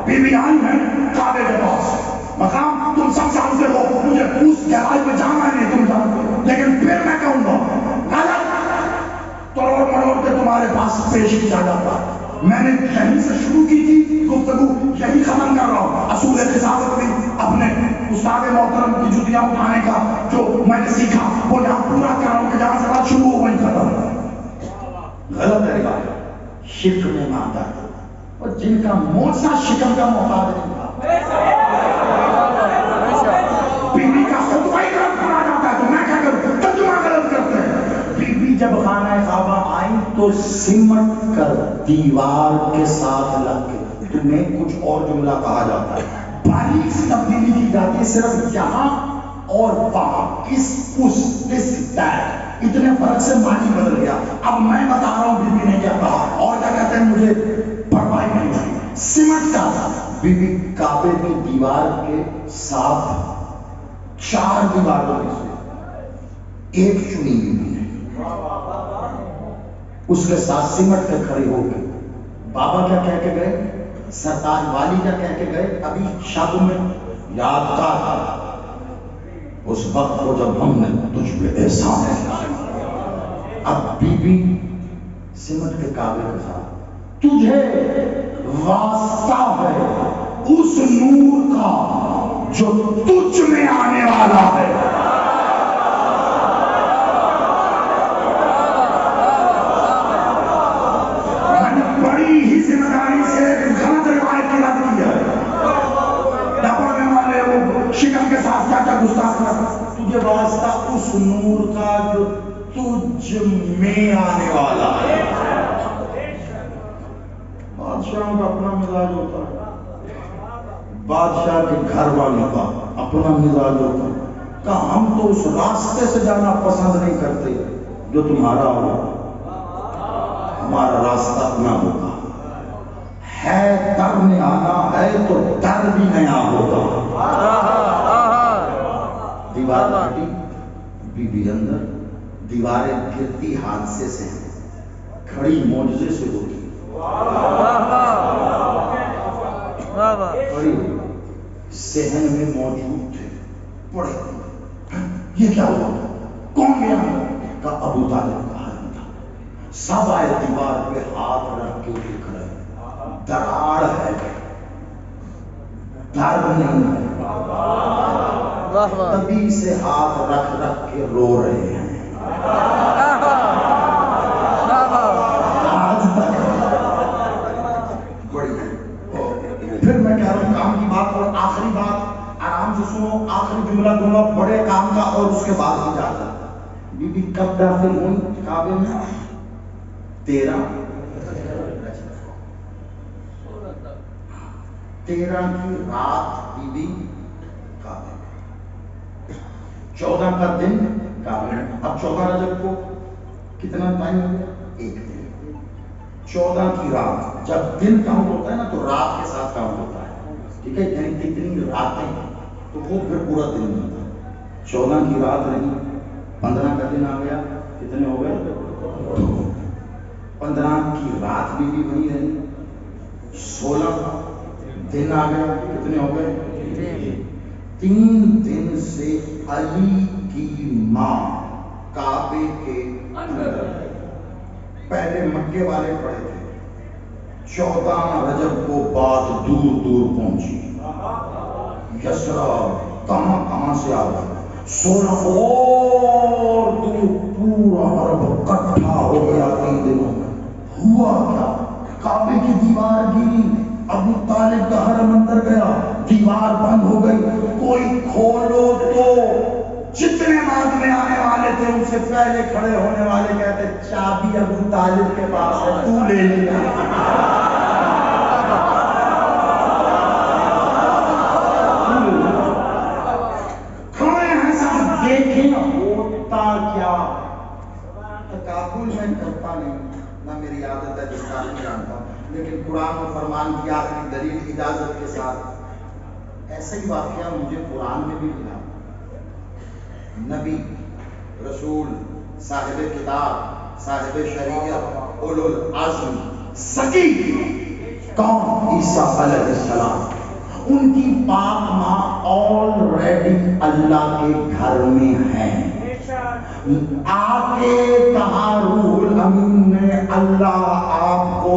[SPEAKER 2] بی بی آئی ہیں کعبے کے پاس. مقام تم سب جانتے ہو، مجھے اس گہرائی پہ جانا نہیں تم جانتے ہو، لیکن پھر میں کہوں گا غلط توڑ مڑوڑ کے تمہارے پاس پیش کیا جاتا. میں نے یہیں سے شروع کی تھی گفتگو، یہی ختم کر رہا ہوں. اصول خطابت میں اپنے استاد محترم کی جوتیاں اٹھانے کا جو میں نے سیکھا وہ یہاں پورا کر رہا ہوں کہ جہاں سے بات شروع ہو وہیں ختم. غلط ہے بات، شرک میں مانتا ہے اور جن کا موسا شکم کا محتاج نہیں تھا. بیوی کا خطبہ ہی غلط پڑھا جاتا ہے تو میں کیا کروں؟ ترجمہ غلط کرتے ہیں. بیوی جب خانہ کعبہ آئی تو سمٹ کر دیوار کے ساتھ لگ کے، تمہیں کچھ اور جملہ کہا جاتا ہے، باریک سی تبدیلی کی جاتی ہے صرف یہاں اور وہاں، اس اتنے فرق سے معنی بدل گیا. اب میں بتا رہا ہوں بیوی نے کیا کہا، اور کیا کہتے ہیں مجھے پرواہ نہیں ہوئی. سمٹ کا بیوی کعبے کی دیوار کے ساتھ 4 دیواروں میں سے ایک چنی بیوی نے اس کے ساتھ سمٹ کے کھڑے ہو گئے. بابا کیا کہہ کے گئے، سرتاج والی کیا کہہ کے گئے، ابھی شب میں یاد کر اس وقت کو جب ہم نے تجھ پہ احسان ہے. اب بی بی سمٹ کے کعبے کے ساتھ، تجھے واسطہ ہے اس نور کا جو تجھ میں آنے والا ہے. میں نے بڑی ہی ذمہ داری سے غلط روایت کی رد کی ہے. شکم کے ساتھ کیا کیا گستاخ کرتا، تجھے واسطہ اس نور کا جو تجھ میں آنے والا ہے. بادشاہوں کا اپنا مزاج ہوتا ہے، بادشاہ کے گھر والوں کا اپنا مزاج ہوتا ہے. کہ ہم تو اس راستے سے جانا پسند نہیں کرتے جو تمہارا ہو، ہمارا راستہ اپنا ہوگا. ہے در میں آنا ہے تو در بھی نیا ہوگا. دیوار پھٹی، بی بی اندر، دیواریں گرتی حادثے سے کھڑی معجزے سے ہوتی. کھڑی صحن میں موجود تھے، پڑے یہ کیا ہوا، کون گیا کا ابو طالب کا حال تھا. سب آئے دیوار پہ ہاتھ رکھ کے دیکھ رہے، دراڑ ہے، درد نہیں ہے. تبھی سے ہاتھ رکھ رکھ کے رو رہے ہیں. آج تک بڑی. پھر میں کہہ رہا ہوں کام کی بات، اور آخری بات آرام سے سنو، آخری جملہ دونوں بڑے کام کا اور اس کے بعد اجازت. بی بی کب داخل ہوئی کعبے میں؟ 13 کی رات بی بی کعبے میں، 14 کا دن کعبے میں. اب 14 رجب کو کتنا ٹائم ہو گیا؟ 1 دن. 14 کی رات، جب دن کاؤنٹ ہوتا ہے نا تو رات کے ساتھ کاؤنٹ ہوتا ہے، ٹھیک ہے، یعنی کتنی راتیں تو وہ پھر پورا دن ہوتا ہے. 14 کی رات رہی، 15 کا دن آ گیا، کتنے ہو گئے؟ 15 کی رات بھی وہی رہی، 16 دن آ گئے، کتنے ہو گئے؟ 3 دن سے علی کی ماں کعبے کے اندر. پہلے مکے والے پڑے تھے، 14 رجب کو بات دور دور پہنچی، یسرا کہاں کہاں سے آ گئے، 16 اور دور پورا عرب اکٹھا ہو گیا 3 دنوں میں. ہوا کیا؟ کعبے کی دیوار گری، ابو طالب کا حرم اندر گیا، دیوار بند ہو گئی. کوئی کھولو تو جتنے بعد میں آنے والے تھے ان سے پہلے کھڑے ہونے والے کہتے چابی ابو طالب کے پاس ہے، تو لے لیا. کھڑے ہیں سب، دیکھیں ہوتا کیا. تقابل میں کرتا نہیں، نہ میری عادت ہے جس کا نہیں جانتا، لیکن قرآن و فرمان کی آخری دلیل اجازت کے ساتھ ایسا ہی واقعہ مجھے قرآن میں بھی ملا. نبی، رسول، صاحب کتاب، صاحب شریعت، اولو العزم، سکی کون؟ عیسیٰ علیہ السلام. ان کی پاک ماں آلریڈی اللہ کے گھر میں ہیں. آ کے کہا روح الامین نے اللہ آپ کو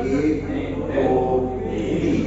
[SPEAKER 1] 1 2 3।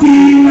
[SPEAKER 2] 3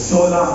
[SPEAKER 1] 16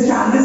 [SPEAKER 2] 40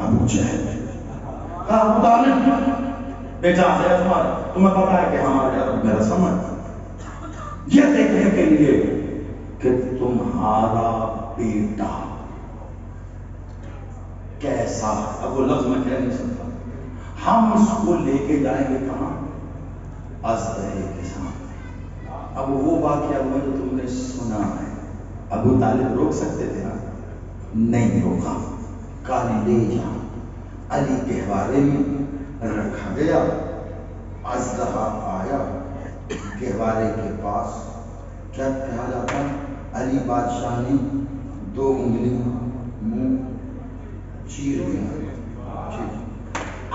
[SPEAKER 2] ابو جہل کہا ابو طالب
[SPEAKER 1] بیٹا ہے تمہارا، تمہیں پتا ہے کہ ہمارے عرب میں رسم ہے یہ دیکھنے کے لیے کہ تمہارا بیٹا کیسا، اب وہ لفظ میں کہہ نہیں سکتا، ہم اس کو لے کے جائیں گے کہاں؟ ازدہے کے سامنے۔ اب وہ واقعہ ہوا جو تم نے سنا ہے، ابو طالب روک سکتے تھے نا؟ نہیں روکا، کہا لے جا۔ علی گہوارے میں رکھا گیا، ازدہا آیا گہوارے کے پاس، کیا کہا جاتا؟ علی بادشاہ نے 2 انگلیاں منہ چیر دیا۔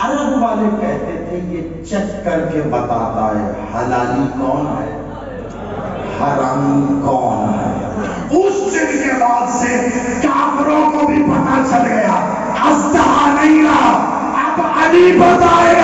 [SPEAKER 1] عرب والے کہتے تھے یہ چیک کر کے بتاتا ہے حلالی کون ہے، حرامی کون ہے۔
[SPEAKER 2] اس دن کے بعد سے کافروں کو بھی پتا چل گیا ازدہا نہیں رہا، اب علی بتائے